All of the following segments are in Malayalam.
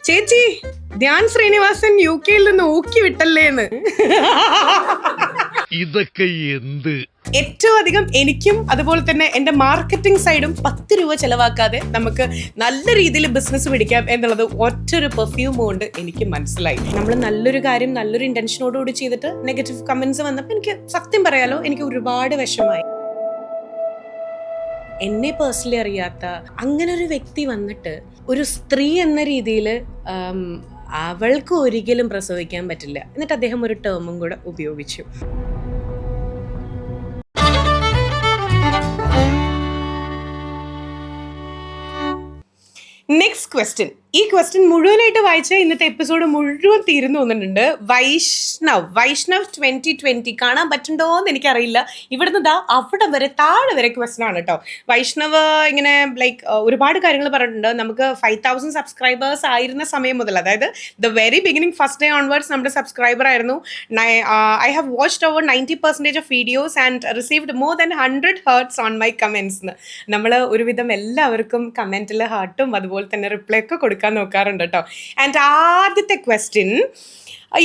ചേച്ചി ധ്യാൻ ശ്രീനിവാസൻ UK നിന്ന് ഊക്കി വിട്ടല്ലേന്ന്. ഇതൊക്കെ എന്ത്? ഏറ്റവും അധികം എനിക്കും അതുപോലെ തന്നെ എന്റെ മാർക്കറ്റിംഗ് സൈഡും 10 രൂപ ചെലവാക്കാതെ നമുക്ക് നല്ല രീതിയിൽ ബിസിനസ് പിടിക്കാം എന്നുള്ളത് ഒറ്റൊരു പെർഫ്യൂം കൊണ്ട് എനിക്ക് മനസ്സിലായി. നമ്മൾ നല്ലൊരു കാര്യം നല്ലൊരു ഇന്റൻഷനോടുകൂടി ചെയ്തിട്ട് നെഗറ്റീവ് കമന്റ്സ് വന്നപ്പോൾ എനിക്ക് സത്യം പറയാലോ എനിക്ക് ഒരുപാട് വിഷമായി. എന്നെ പേഴ്സണലി അറിയാത്ത അങ്ങനെ ഒരു വ്യക്തി വന്നിട്ട് ഒരു സ്ത്രീ എന്ന രീതിയിൽ അവൾക്ക് ഒരിക്കലും പ്രസവിക്കാൻ പറ്റില്ല എന്നിട്ട് അദ്ദേഹം ഒരു ടേമും കൂടെ ഉപയോഗിച്ചു. Next question. ഈ ക്വസ്റ്റ്യൻ മുഴുവനായിട്ട് വായിച്ച ഇന്നത്തെ എപ്പിസോഡ് മുഴുവൻ തീർന്നു വന്നിട്ടുണ്ട്. വൈഷ്ണവ് 2020 കാണാൻ പറ്റുണ്ടോ എന്ന് എനിക്കറിയില്ല. ഇവിടുന്ന് ദാ അവിടെ വരെ താഴെ വരെ ക്വസ്റ്റ്യൻ ആണ് കേട്ടോ. വൈഷ്ണവ് ഇങ്ങനെ ലൈക്ക് ഒരുപാട് കാര്യങ്ങൾ പറഞ്ഞിട്ടുണ്ട്. നമുക്ക് 5000 സബ്സ്ക്രൈബേഴ്സ് ആയിരുന്ന സമയം മുതൽ, അതായത് the very beginning first day onwards നമ്മുടെ സബ്സ്ക്രൈബർ ആയിരുന്നു. I have watched over 90% of videos and received more than 100 hertz on my comments. നമ്മൾ ഒരുവിധം എല്ലാവർക്കും കമൻറ്റിൽ ഹാർട്ടും അതുപോലെ തന്നെ റിപ്ലൈ ഒക്കെ കൊടുക്കാൻ നോക്കാറുണ്ട് കേട്ടോ. ആൻഡ് ആദ്യത്തെ question,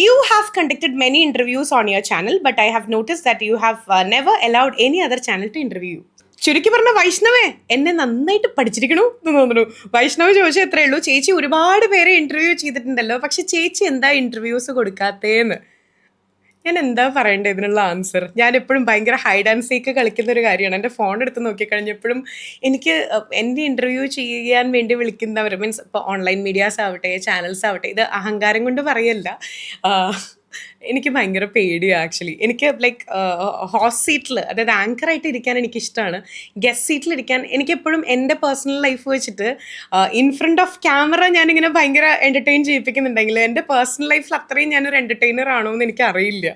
you have conducted many interviews on your channel, but I have noticed that you have never allowed any other channel to interview you. ചുരുക്കി പറഞ്ഞ വൈഷ്ണവേ എന്നെ നന്നായിട്ട് പഠിച്ചിരിക്കണു എന്ന് തോന്നുന്നു. വൈഷ്ണവ് ചോദിച്ചാൽ എത്രയേ ഉള്ളൂ, ചേച്ചി ഒരുപാട് പേരെ ഇന്റർവ്യൂ ചെയ്തിട്ടുണ്ടല്ലോ, പക്ഷെ ചേച്ചി എന്താ ഇന്റർവ്യൂസ് കൊടുക്കാത്തേന്ന്. ഞാൻ എന്താ പറയണ്ടേ ഇതിനുള്ള ആൻസർ? ഞാൻ എപ്പോഴും ഭയങ്കര ഹൈഡ് ആൻഡ് സീക്ക് കളിക്കുന്ന ഒരു കാര്യമാണ്. എൻ്റെ ഫോൺ എടുത്ത് നോക്കിക്കഴിഞ്ഞപ്പോഴും എനിക്ക് എൻ്റെ ഇൻ്റർവ്യൂ ചെയ്യാൻ വേണ്ടി വിളിക്കുന്നവർ, മീൻസ് ഇപ്പോൾ ഓൺലൈൻ മീഡിയാസ് ആവട്ടെ ചാനൽസ് ആവട്ടെ, ഇത് അഹങ്കാരം കൊണ്ട് പറയല്ല, എനിക്ക് ഭയങ്കര പേടിയാണ് ആക്ച്വലി. എനിക്ക് ലൈക്ക് ഹോസ്റ്റ് സീറ്റിൽ, അതായത് ആങ്കറായിട്ട് ഇരിക്കാൻ എനിക്കിഷ്ടമാണ്. ഗസ്റ്റ് സീറ്റിലിരിക്കാൻ എനിക്കെപ്പോഴും എൻ്റെ പേഴ്സണൽ ലൈഫ് വെച്ചിട്ട് ഇൻ ഫ്രണ്ട് ഓഫ് ക്യാമറ ഞാനിങ്ങനെ ഭയങ്കര എൻ്റർടൈൻ ചെയ്യിപ്പിക്കുന്നുണ്ടെങ്കിൽ എൻ്റെ പേഴ്സണൽ ലൈഫിൽ അത്രയും ഞാനൊരു എൻ്റർടൈനർ ആണോ എന്ന് എനിക്കറിയില്ല.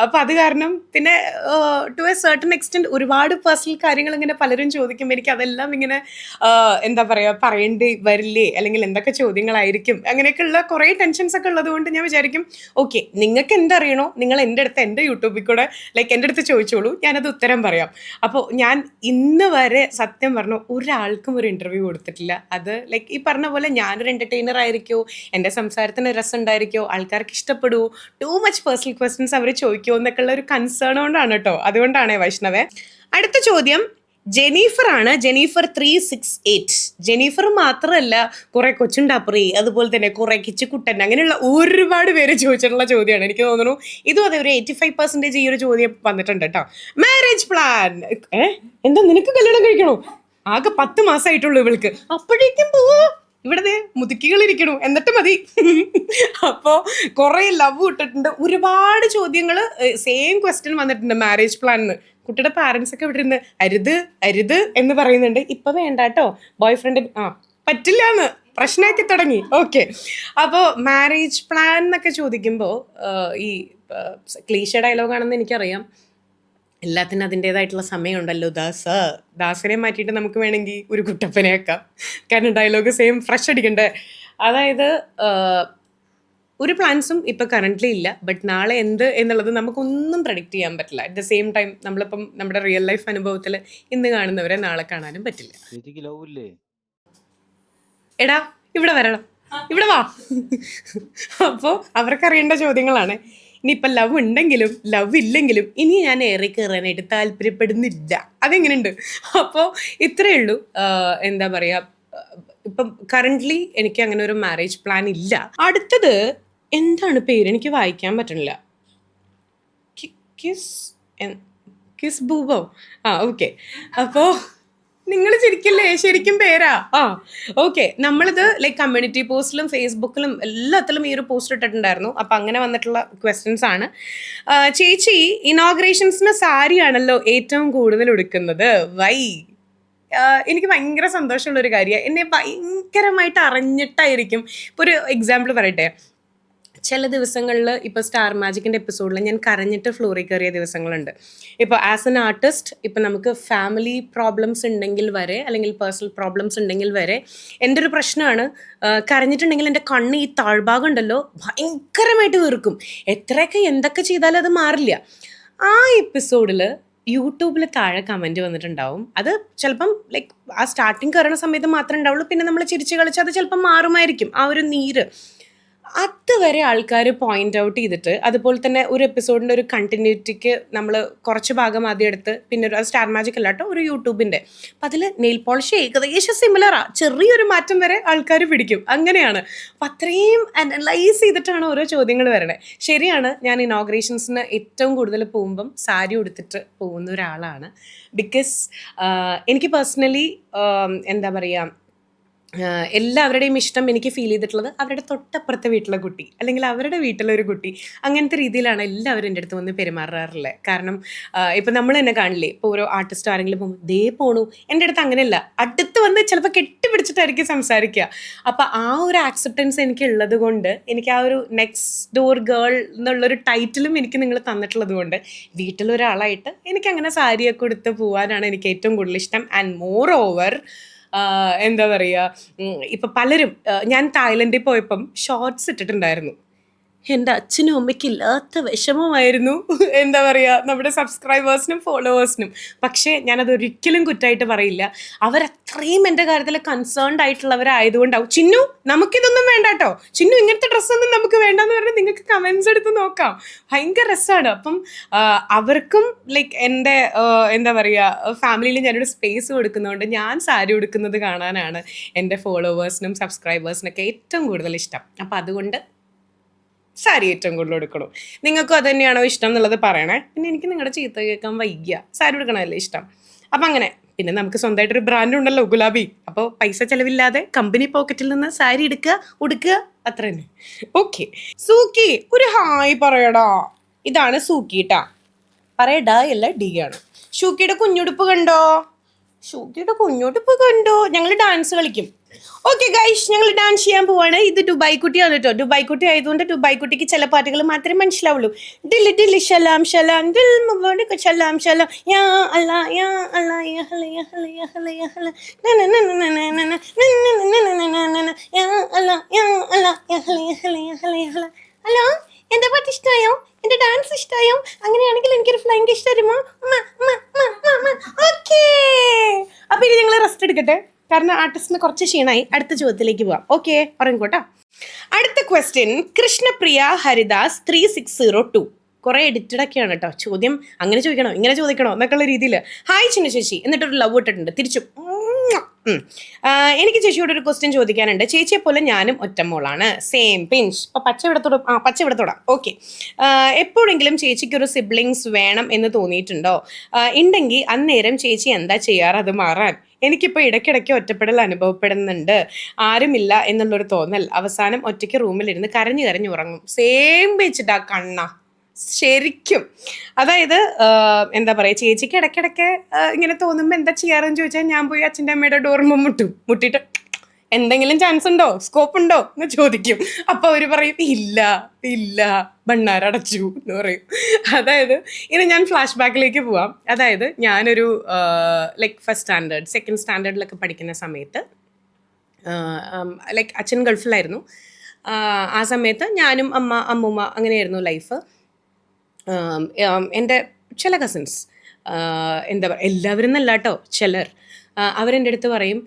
അപ്പോൾ അത് കാരണം പിന്നെ ടു എ സർട്ടൺ എക്സ്റ്റെൻറ്റ് ഒരുപാട് പേഴ്സണൽ കാര്യങ്ങൾ ഇങ്ങനെ പലരും ചോദിക്കുമ്പോൾ എനിക്ക് അതെല്ലാം ഇങ്ങനെ എന്താ പറയുക പറയേണ്ടി വരില്ലേ, അല്ലെങ്കിൽ എന്തൊക്കെ ചോദ്യങ്ങളായിരിക്കും, അങ്ങനെയൊക്കെയുള്ള കുറേ ടെൻഷൻസ് ഒക്കെ ഉള്ളത് കൊണ്ട് ഞാൻ വിചാരിക്കും ഓക്കെ നിങ്ങൾക്ക് എന്തറിയണോ നിങ്ങൾ എൻ്റെ അടുത്ത് എൻ്റെ യൂട്യൂബിൽ കൂടെ ലൈക്ക് എൻ്റെ അടുത്ത് ചോദിച്ചോളൂ, ഞാനത് ഉത്തരം പറയാം. അപ്പോൾ ഞാൻ ഇന്ന് വരെ സത്യം പറഞ്ഞു ഒരാൾക്കും ഒരു ഇൻ്റർവ്യൂ കൊടുത്തിട്ടില്ല. അത് ലൈക്ക് ഈ പറഞ്ഞ പോലെ ഞാനൊരു എൻ്റർടൈനർ ആയിരിക്കുമോ, എൻ്റെ സംസാരത്തിന് രസം ഉണ്ടായിരിക്കുമോ, ആൾക്കാർക്ക് ഇഷ്ടപ്പെടുമോ, ടു മച്ച് പേഴ്സണൽ ക്വസ്റ്റ്യൻസ് അവർ ചോദിക്കുമോ എന്നൊക്കെ ഉള്ള ഒരു കൺസേൺ കൊണ്ടാണ് കേട്ടോ. അതുകൊണ്ടാണേ വൈഷ്ണവേ. അടുത്ത ചോദ്യം ജെനീഫർ ആണ്. ജെനീഫർ 368. ജെനീഫർ മാത്രമല്ല കുറെ കൊച്ചുണ്ടാപ്പറി, അതുപോലെ തന്നെ കുറെ കിച്ചുക്കുട്ടൻ, അങ്ങനെയുള്ള ഒരുപാട് പേര് ചോദിച്ചിട്ടുള്ള ചോദ്യമാണ്. എനിക്ക് തോന്നുന്നു ഇതും അതെ ഒരു 85% ഈ ഒരു ചോദ്യം വന്നിട്ടുണ്ട് കേട്ടോ. Marriage plan. എന്താ നിനക്ക് കല്യാണം കഴിക്കണോ? ആകെ 10 മാസമായിട്ടുള്ളൂ ഇവൾക്ക്, അപ്പോഴേക്കും പോവോ? ഇവിടെ മുതുക്കികളിരിക്കണു, എന്നിട്ട് മതി. അപ്പോൾ കുറേ ലവ് ഇട്ടിട്ടുണ്ട്, ഒരുപാട് ചോദ്യങ്ങൾ സെയിം ക്വസ്റ്റ്യൻ വന്നിട്ടുണ്ട് മാരേജ് പ്ലാനിന്ന്. കുട്ടിയുടെ പാരൻസ് ഒക്കെ ഇവിടെ ഇരുന്ന് അരുത് അരുത് എന്ന് പറയുന്നുണ്ട്. ഇപ്പം വേണ്ട കേട്ടോ, ബോയ് ഫ്രണ്ട് പറ്റില്ല എന്ന് പ്രശ്നമാക്കി തുടങ്ങി. ഓക്കെ, അപ്പോൾ മാരേജ് പ്ലാൻ എന്നൊക്കെ ചോദിക്കുമ്പോൾ ഈ ക്ലീശ ഡയലോഗാണെന്ന് എനിക്കറിയാം. എല്ലാത്തിനും അതിൻ്റേതായിട്ടുള്ള സമയമുണ്ടല്ലോ. ദാസിനെ മാറ്റിയിട്ട് നമുക്ക് വേണമെങ്കിൽ ഒരു കുട്ടപ്പനെ ആക്കാം, കാരണം ഡയലോഗ് സെയിം ഫ്രഷ് അടിക്കണ്ടേ. അതായത് ഒരു പ്ലാൻസും ഇപ്പം കറൻ്റ്ലി ഇല്ല, ബട്ട് നാളെ എന്ത് എന്നുള്ളത് നമുക്കൊന്നും പ്രഡിക്റ്റ് ചെയ്യാൻ പറ്റില്ല. അറ്റ് ദ സെയിം ടൈം നമ്മളിപ്പം നമ്മുടെ റിയൽ ലൈഫ് അനുഭവത്തിൽ ഇന്ന് കാണുന്നവരെ നാളെ കാണാനും പറ്റില്ല. എടാ ഇവിടെ വരണം, ഇവിടെ വാ. അപ്പോൾ അവർക്കറിയേണ്ട ചോദ്യങ്ങളാണ്. ഇനിയിപ്പം ലവ് ഉണ്ടെങ്കിലും ലവ് ഇല്ലെങ്കിലും ഇനി ഞാൻ ഏറെ കയറാനായിട്ട് താല്പര്യപ്പെടുന്നില്ല. അതെങ്ങനെയുണ്ട്? അപ്പോൾ ഇത്രയേ ഉള്ളൂ. എന്താ പറയുക, ഇപ്പം കറൻ്റ്ലി എനിക്ക് അങ്ങനെ ഒരു മാരേജ് പ്ലാൻ ഇല്ല. അടുത്തത് എന്താണ് പേര്, എനിക്ക് വായിക്കാൻ പറ്റണില്ല. കിസ് ബൂബോ. ഓക്കെ. അപ്പോൾ നിങ്ങൾ ശരിക്കല്ലേ, ശരിക്കും പേരാ? ഓക്കെ. നമ്മളിത് ലൈക്ക് കമ്മ്യൂണിറ്റി പോസ്റ്റിലും ഫേസ്ബുക്കിലും എല്ലാത്തിലും ഈ ഒരു പോസ്റ്റ് ഇട്ടിട്ടുണ്ടായിരുന്നു. അപ്പം അങ്ങനെ വന്നിട്ടുള്ള ക്വസ്റ്റ്യൻസ് ആണ്. ചേച്ചി ഇനോഗ്രേഷൻസിന് സാരിയാണല്ലോ ഏറ്റവും കൂടുതൽ ഉടുക്കുന്നത്, വൈ? എനിക്ക് ഭയങ്കര സന്തോഷമുള്ളൊരു കാര്യമാണ്. എന്നെ ഭയങ്കരമായിട്ട് അറിഞ്ഞിട്ടായിരിക്കും. ഇപ്പോൾ ഒരു എക്സാമ്പിൾ പറയട്ടെ, ചില ദിവസങ്ങളിൽ ഇപ്പോൾ സ്റ്റാർ മാജിക്കിൻ്റെ എപ്പിസോഡിൽ ഞാൻ കരഞ്ഞിട്ട് ഫ്ലോറിൽ കയറിയ ദിവസങ്ങളുണ്ട്. ഇപ്പോൾ ആസ് എൻ ആർട്ടിസ്റ്റ് ഇപ്പോൾ നമുക്ക് ഫാമിലി പ്രോബ്ലംസ് ഉണ്ടെങ്കിൽ വരെ, അല്ലെങ്കിൽ പേഴ്സണൽ പ്രോബ്ലംസ് ഉണ്ടെങ്കിൽ വരെ എൻ്റെ ഒരു പ്രശ്നമാണ്, കരഞ്ഞിട്ടുണ്ടെങ്കിൽ എൻ്റെ കണ്ണ് ഈ താഴ്ഭാഗം ഉണ്ടല്ലോ ഭയങ്കരമായിട്ട് വീർക്കും. എത്രയൊക്കെ എന്തൊക്കെ ചെയ്താലും അത് മാറില്ല. ആ എപ്പിസോഡിൽ യൂട്യൂബിൽ താഴെ കമൻറ്റ് വന്നിട്ടുണ്ടാവും. അത് ചിലപ്പം ലൈക്ക് ആ സ്റ്റാർട്ടിങ് കയറുന്ന സമയത്ത് മാത്രമേ ഉണ്ടാവുള്ളൂ. പിന്നെ നമ്മൾ ചിരിച്ച് കളിച്ച് അത് ചിലപ്പം മാറുമായിരിക്കും ആ ഒരു നീര്. അതുവരെ ആൾക്കാർ പോയിന്റ് ഔട്ട് ചെയ്തിട്ട്, അതുപോലെ തന്നെ ഒരു എപ്പിസോഡിൻ്റെ ഒരു കണ്ടിന്യൂറ്റിക്ക് നമ്മൾ കുറച്ച് ഭാഗം ആദ്യം എടുത്ത് പിന്നെ ഒരു സ്റ്റാർ മാജിക് അല്ല കേട്ടോ, ഒരു യൂട്യൂബിൻ്റെ. അപ്പം അതിൽ നെയിൽ പോളിഷ് ഏകദേശം സിമിലറാണ്, ചെറിയൊരു മാറ്റം വരെ ആൾക്കാർ പിടിക്കും. അങ്ങനെയാണ്. അപ്പം അത്രയും അനലൈസ് ചെയ്തിട്ടാണ് ഓരോ ചോദ്യങ്ങൾ വരണേ. ശരിയാണ്, ഞാൻ ഇനോഗ്രേഷൻസിന് ഏറ്റവും കൂടുതൽ പോകുമ്പം സാരി ഉടുത്തിട്ട് പോകുന്ന ഒരാളാണ്. ബിക്കോസ് എനിക്ക് പേഴ്സണലി എന്താ പറയുക, എല്ലാവരുടെയും ഇഷ്ടം എനിക്ക് ഫീൽ ചെയ്തിട്ടുള്ളത് അവരുടെ തൊട്ടപ്പുറത്തെ വീട്ടിലെ കുട്ടി അല്ലെങ്കിൽ അവരുടെ വീട്ടിലൊരു കുട്ടി, അങ്ങനത്തെ രീതിയിലാണ് എല്ലാവരും എൻ്റെ അടുത്ത് വന്ന് പെരുമാറാറുള്ളത്. കാരണം ഇപ്പം നമ്മൾ തന്നെ കാണില്ലേ, ഇപ്പോൾ ഓരോ ആർട്ടിസ്റ്റ് ആരെങ്കിലും പോകുമ്പോൾ ദേ പോണു, എൻ്റെ അടുത്ത് അങ്ങനെയല്ല, അടുത്ത് വന്ന് ചിലപ്പോൾ കെട്ടിപ്പിടിച്ചിട്ടായിരിക്കും സംസാരിക്കുക. അപ്പം ആ ഒരു ആക്സെപ്റ്റൻസ് എനിക്ക് ഉള്ളത് കൊണ്ട്, എനിക്ക് ആ ഒരു നെക്സ്റ്റ് ഡോർ ഗേൾ എന്നുള്ളൊരു ടൈറ്റിലും എനിക്ക് നിങ്ങൾ തന്നിട്ടുള്ളത് കൊണ്ട്, വീട്ടിലൊരാളായിട്ട് എനിക്കങ്ങനെ സാരിയൊക്കെ കൊടുത്ത് പോകാനാണ് എനിക്ക് ഏറ്റവും കൂടുതൽ ഇഷ്ടം. ആൻഡ് മോർ ഓവർ എന്താ പറയുക, ഇപ്പം പലരും, ഞാൻ തായ്ലൻഡിൽ പോയപ്പം ഷോർട്സ് ഇട്ടിട്ടുണ്ടായിരുന്നു. എൻ്റെ അച്ഛനും അമ്മയ്ക്കും ഇല്ലാത്ത വിഷമമായിരുന്നു, എന്താ പറയുക, നമ്മുടെ സബ്സ്ക്രൈബേഴ്സിനും ഫോളോവേഴ്സിനും. പക്ഷേ ഞാനതൊരിക്കലും കുറ്റമായിട്ട് പറയില്ല. അവരത്രയും എൻ്റെ കാര്യത്തിൽ കൺസേൺഡ് ആയിട്ടുള്ളവരായതുകൊണ്ടാവും. ചിന്നു നമുക്കിതൊന്നും വേണ്ട കേട്ടോ, ചിന്നു ഇങ്ങനത്തെ ഡ്രസ്സൊന്നും നമുക്ക് വേണ്ടെന്ന് പറഞ്ഞാൽ നിങ്ങൾക്ക് കമൻസ് എടുത്ത് നോക്കാം, ഭയങ്കര രസമാണ്. അപ്പം അവർക്കും ലൈക്ക് എൻ്റെ എന്താ പറയുക, ഫാമിലിയിൽ ഞാനൊരു സ്പേസ് കൊടുക്കുന്നതുകൊണ്ട് ഞാൻ സാരി ഉടുക്കുന്നത് കാണാനാണ് എൻ്റെ ഫോളോവേഴ്സിനും സബ്സ്ക്രൈബേഴ്സിനൊക്കെ ഏറ്റവും കൂടുതൽ ഇഷ്ടം. അപ്പം അതുകൊണ്ട് സാരി ഏറ്റവും കൂടുതൽ എടുക്കണം. നിങ്ങൾക്കും അത് തന്നെയാണോ ഇഷ്ടം എന്നുള്ളത് പറയണേ. പിന്നെ എനിക്ക് നിങ്ങളുടെ ചീത്ത കേൾക്കാൻ വൈകിയ, സാരി എടുക്കണമല്ലേ ഇഷ്ടം. അപ്പം അങ്ങനെ പിന്നെ നമുക്ക് സ്വന്തമായിട്ടൊരു ബ്രാൻഡ് ഉണ്ടല്ലോ, ഗുലാബി. അപ്പോൾ പൈസ ചിലവില്ലാതെ കമ്പനി പോക്കറ്റിൽ നിന്ന് സാരി എടുക്കുക, ഉടുക്കുക, അത്ര തന്നെ. ഓക്കെ, സൂക്കി ഒരു ഹായ് പറയടാ. ഇതാണ് സൂക്കിട്ടാ, പറയടാ അല്ല ഡി ആണ്. ഷൂക്കിയുടെ കുഞ്ഞുടുപ്പ് കണ്ടോ, ഷൂക്കിയുടെ കുഞ്ഞുടുപ്പ് കണ്ടോ. ഞങ്ങൾ ഡാൻസ് കളിക്കും. ഓക്കെ ഗൈസ്, ഞങ്ങൾ ഡാൻസ് ചെയ്യാൻ പോവാണ്. ഇത് ദുബായ് കുട്ടിയാണ് കേട്ടോ. ദുബായ് കുട്ടി ആയതുകൊണ്ട് ദുബായ് കുട്ടിക്ക് ചില പാട്ടുകൾ മാത്രമേ മനസ്സിലാവുള്ളൂ. ദില്ലി ദില്ലി ശലാം ശലാം ദിൽ മുബാറക് ശലാം ശലാം യാ അല്ലാ യാ അല്ലാ യാ ഹല യാ ഹല യാ ഹല യാ ഹല യാ അല്ലാ യാ അല്ലാ യാ ഹല യാ ഹല യാ ഹല യാ ഹല. ഹലോ, എൻ്റെ പാട്ട് ഇഷ്ടമായോ? എൻ്റെ ഡാൻസ് ഇഷ്ടമായോ? അങ്ങനെയാണെങ്കിൽ എനിക്കൊരു ഫ്ലൈങ് ഇഷ്ടം തരുമോ? ഓക്കേ, അപ്പം ഇനി ഞങ്ങൾ റെസ്റ്റ് എടുക്കട്ടെ, കാരണം ആർട്ടിസ്റ്റിന് കുറച്ച് ക്ഷീണമായി. അടുത്ത ചോദ്യത്തിലേക്ക് പോവാം. ഓക്കെ, ഉറങ്ങിക്കോട്ടോ. അടുത്ത ക്വസ്റ്റ്യൻ കൃഷ്ണപ്രിയ ഹരിദാസ് 3602. കുറേ എഡിറ്റഡൊക്കെയാണ് കേട്ടോ ചോദ്യം. അങ്ങനെ ചോദിക്കണോ ഇങ്ങനെ ചോദിക്കണോ എന്നൊക്കെയുള്ള രീതിയിൽ. ഹായ് ചിന്നു ചേച്ചി, എന്നിട്ടൊരു ലവ് ഇട്ടിട്ടുണ്ട് തിരിച്ചു. എനിക്ക് ചേച്ചിയോട് ഒരു ക്വസ്റ്റ്യൻ ചോദിക്കാനുണ്ട്. ചേച്ചിയെ പോലെ ഞാനും ഒറ്റമോളാണ്, സെയിം പിഞ്ച്. ഇപ്പം പച്ച ഇവിടത്തോടാം. ഓക്കെ, എപ്പോഴെങ്കിലും ചേച്ചിക്കൊരു സിബ്ലിങ്സ് വേണം എന്ന് തോന്നിയിട്ടുണ്ടോ? ഉണ്ടെങ്കിൽ അന്നേരം ചേച്ചി എന്താ ചെയ്യാറ് അത് മാറാൻ? എനിക്കിപ്പോൾ ഇടയ്ക്കിടയ്ക്ക് ഒറ്റപ്പെടൽ അനുഭവപ്പെടുന്നുണ്ട്, ആരുമില്ല എന്നുള്ളൊരു തോന്നൽ. അവസാനം ഒറ്റയ്ക്ക് റൂമിലിരുന്ന് കരഞ്ഞു കരഞ്ഞു ഉറങ്ങും. സെയിം വെച്ചിട്ടാ കണ്ണ, ശരിക്കും. അതായത് എന്താ പറയുക, ചേച്ചിക്ക് ഇടയ്ക്കിടയ്ക്ക് ഇങ്ങനെ തോന്നുമ്പോൾ എന്താ ചെയ്യാറെന്ന് ചോദിച്ചാൽ ഞാൻ പോയി അച്ഛൻ്റെ അമ്മയുടെ ഡോറിൽ മുട്ടിയിട്ട് എന്തെങ്കിലും ചാൻസ് ഉണ്ടോ, സ്കോപ്പ് ഉണ്ടോ എന്ന് ചോദിക്കും. അപ്പോൾ അവർ പറയും ഇല്ല ഇല്ല ഭണ്ണാരടച്ചു എന്ന് പറയും. അതായത് ഇനി ഞാൻ ഫ്ലാഷ് ബാക്കിലേക്ക് പോവാം. അതായത് ഞാനൊരു ലൈക്ക് ഫസ്റ്റ് സ്റ്റാൻഡേർഡ് സെക്കൻഡ് സ്റ്റാൻഡേർഡിലൊക്കെ പഠിക്കുന്ന സമയത്ത് ലൈക്ക് അച്ഛൻ ഗൾഫിലായിരുന്നു. ആ സമയത്ത് ഞാനും അമ്മൂമ്മ അങ്ങനെയായിരുന്നു ലൈഫ്. എൻ്റെ ചില കസിൻസ്, എന്താ പറയുക, എല്ലാവരും എന്നല്ല കേട്ടോ, ചിലർ അവരെൻ്റെ അടുത്ത് പറയും,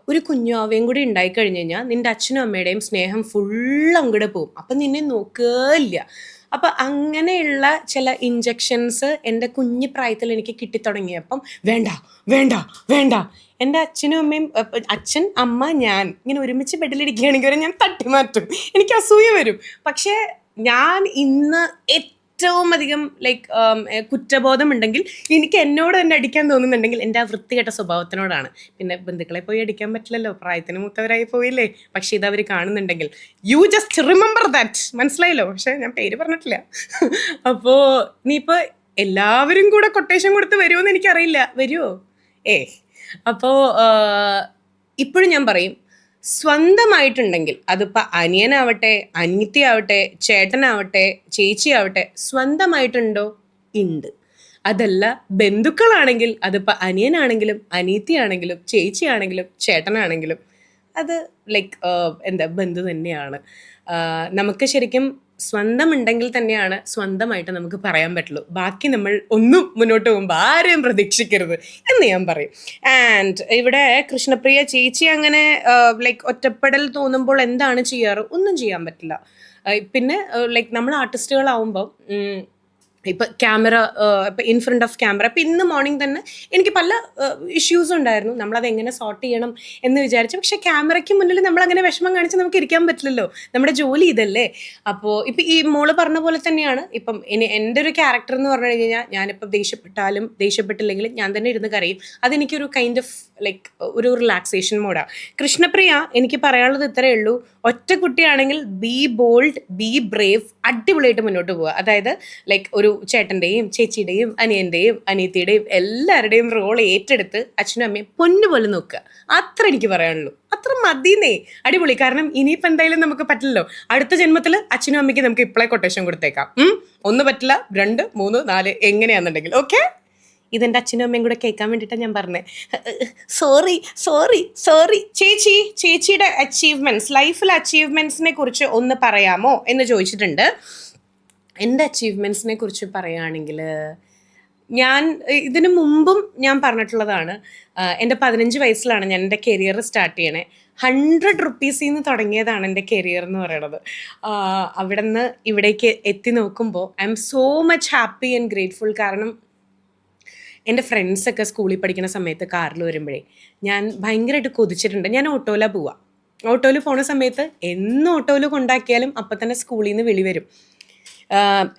ഒരു കുഞ്ഞാവയും കൂടി ഉണ്ടായിക്കഴിഞ്ഞ് കഴിഞ്ഞാൽ നിൻ്റെ അച്ഛനും അമ്മയുടെയും സ്നേഹം ഫുൾ അങ്ങോട്ട് പോകും, അപ്പം നിന്നെ നോക്കുകയില്ല. അപ്പം അങ്ങനെയുള്ള ചില ഇഞ്ചക്ഷൻസ് എൻ്റെ കുഞ്ഞു പ്രായത്തിൽ എനിക്ക് കിട്ടിത്തുടങ്ങിയപ്പം വേണ്ട വേണ്ട വേണ്ട, എൻ്റെ അച്ഛനും അമ്മയും, അച്ഛൻ അമ്മ ഞാൻ ഇങ്ങനെ ഒരുമിച്ച് ബെഡിലിരിക്കുകയാണെങ്കിൽ വരെ ഞാൻ തട്ടിമാറ്റും, എനിക്ക് അസൂയ വരും. പക്ഷേ ഞാൻ ഇന്ന് ഏറ്റവും അധികം ലൈക്ക് കുറ്റബോധം ഉണ്ടെങ്കിൽ എനിക്ക് എന്നോട് തന്നെ അടിക്കാൻ തോന്നുന്നുണ്ടെങ്കിൽ എൻ്റെ ആ വൃത്തികെട്ട സ്വഭാവത്തിനോടാണ്. പിന്നെ ബന്ധുക്കളെ പോയി അടിക്കാൻ പറ്റില്ലല്ലോ, പ്രായത്തിന് മൂത്തവരായി പോയില്ലേ. പക്ഷെ ഇതവർ കാണുന്നുണ്ടെങ്കിൽ യു ജസ്റ്റ് റിമെമ്പർ ദാറ്റ്, മനസ്സിലായല്ലോ. പക്ഷെ ഞാൻ പേര് പറഞ്ഞിട്ടില്ല. അപ്പോൾ നീ ഇപ്പോൾ എല്ലാവരും കൂടെ കൊട്ടേഷൻ കൊടുത്ത് വരുമോയെന്ന് എനിക്കറിയില്ല, വരുമോ? അപ്പോൾ ഇപ്പോഴും ഞാൻ പറയും, സ്വന്തമായിട്ടുണ്ടെങ്കിൽ അതിപ്പോൾ അനിയനാവട്ടെ അനിയത്തിയാവട്ടെ ചേട്ടനാവട്ടെ ചേച്ചിയാവട്ടെ, സ്വന്തമായിട്ടുണ്ടോ? ഉണ്ട്. അതല്ല ബന്ധുക്കളാണെങ്കിൽ അതിപ്പോൾ അനിയനാണെങ്കിലും അനിയത്തിയാണെങ്കിലും ചേച്ചിയാണെങ്കിലും ചേട്ടനാണെങ്കിലും അത് ലൈക്ക് എന്താ ബന്ധു തന്നെയാണ്. നമുക്ക് ശരിക്കും സ്വന്തം ഉണ്ടെങ്കിൽ തന്നെയാണ് സ്വന്തമായിട്ട് നമുക്ക് പറയാൻ പറ്റുള്ളൂ. ബാക്കി നമ്മൾ ഒന്നും മുന്നോട്ട് പോകുമ്പോൾ ആരെയും പ്രതീക്ഷിക്കരുത് എന്ന് ഞാൻ പറയും. ആൻഡ് ഇവിടെ കൃഷ്ണപ്രിയ ചേച്ചി അങ്ങനെ ലൈക്ക് ഒറ്റപ്പെടൽ തോന്നുമ്പോൾ എന്താണ് ചെയ്യാറ്? ഒന്നും ചെയ്യാൻ പറ്റില്ല. പിന്നെ ലൈക്ക് നമ്മൾ ആർട്ടിസ്റ്റുകളാവുമ്പോൾ ഇപ്പം ക്യാമറ, ഇപ്പം ഇൻ ഫ്രണ്ട് ഓഫ് ക്യാമറ, ഇപ്പം ഇന്ന് മോർണിംഗ് തന്നെ എനിക്ക് പല ഇഷ്യൂസ് ഉണ്ടായിരുന്നു. നമ്മളത് എങ്ങനെ സോർട്ട് ചെയ്യണം എന്ന് വിചാരിച്ചു. പക്ഷെ ക്യാമറയ്ക്ക് മുന്നിൽ നമ്മളങ്ങനെ വിഷമം കാണിച്ച് നമുക്ക് ഇരിക്കാൻ പറ്റില്ലല്ലോ, നമ്മുടെ ജോലി ഇതല്ലേ. അപ്പോൾ ഇപ്പം ഈ മോള് പറഞ്ഞ പോലെ തന്നെയാണ്. ഇപ്പം എൻ്റെ ഒരു ക്യാരക്ടർ എന്ന് പറഞ്ഞു കഴിഞ്ഞാൽ ഞാനിപ്പം ദേഷ്യപ്പെട്ടാലും ദേഷ്യപ്പെട്ടില്ലെങ്കിലും ഞാൻ തന്നെ ഇരുന്ന് കരയും. അതെനിക്കൊരു കൈൻഡ് ഓഫ് ലൈക്ക് ഒരു റിലാക്സേഷൻ മോഡാണ്. കൃഷ്ണപ്രിയ എനിക്ക് പറയാനുള്ളത് ഇത്രയേ ഉള്ളൂ. ഒറ്റ കുട്ടിയാണെങ്കിൽ ബി ബോൾഡ്, ബി ബ്രേവ്, അടിപൊളിയായിട്ട് മുന്നോട്ട് പോവുക. അതായത് ലൈക്ക് ഒരു ചേട്ടൻ്റെയും ചേച്ചിയുടെയും അനിയൻ്റെയും അനിയത്തിയുടെയും എല്ലാവരുടെയും റോൾ ഏറ്റെടുത്ത് അച്ഛനും അമ്മയും പൊന്നുപോലെ നോക്കുക. അത്ര എനിക്ക് പറയാനുള്ളൂ. അത്ര മതിന്നേ. അടിപൊളി. കാരണം ഇനിയിപ്പോൾ എന്തായാലും നമുക്ക് പറ്റില്ലല്ലോ. അടുത്ത ജന്മത്തിൽ അച്ഛനും അമ്മയ്ക്ക് നമുക്ക് ഇപ്പോഴേ കൊട്ടേഷൻ കൊടുത്തേക്കാം. ഒന്ന് പറ്റില്ല, 2, 3, 4 എങ്ങനെയാണെന്നുണ്ടെങ്കിൽ. ഓക്കെ, ഇതെൻ്റെ അച്ഛനും അമ്മയും കൂടെ കേൾക്കാൻ വേണ്ടിയിട്ടാണ് ഞാൻ പറഞ്ഞത്. Sorry sorry sorry. ചേച്ചിയുടെ അച്ചീവ്മെൻറ്റ്സ്, ലൈഫിലെ അച്ചീവ്മെൻറ്റ്സിനെ കുറിച്ച് ഒന്ന് പറയാമോ എന്ന് ചോദിച്ചിട്ടുണ്ട്. എൻ്റെ അച്ചീവ്മെൻറ്റ്സിനെ കുറിച്ച് പറയുകയാണെങ്കിൽ ഞാൻ ഇതിനു മുമ്പും ഞാൻ പറഞ്ഞിട്ടുള്ളതാണ്. എൻ്റെ 15 വയസ്സിലാണ് ഞാൻ എൻ്റെ കരിയർ സ്റ്റാർട്ട് ചെയ്യണേ. 100 റുപ്പീസിൽ നിന്ന് തുടങ്ങിയതാണ് എൻ്റെ കരിയർ എന്ന് പറയുന്നത്. അവിടെ നിന്ന് ഇവിടേക്ക് എത്തി നോക്കുമ്പോൾ I M so much happy and grateful. കാരണം എൻ്റെ ഫ്രണ്ട്സൊക്കെ സ്കൂളിൽ പഠിക്കുന്ന സമയത്ത് കാറിൽ വരുമ്പോഴേ ഞാൻ ഭയങ്കരമായിട്ട് കൊതിച്ചിട്ടുണ്ട്. ഞാൻ ഓട്ടോയിലാണ് പോവുക. ഓട്ടോയിൽ പോണ സമയത്ത് എന്ന് ഓട്ടോയിൽ കൊണ്ടാക്കിയാലും അപ്പം തന്നെ സ്കൂളിൽ നിന്ന് വിളി വരും.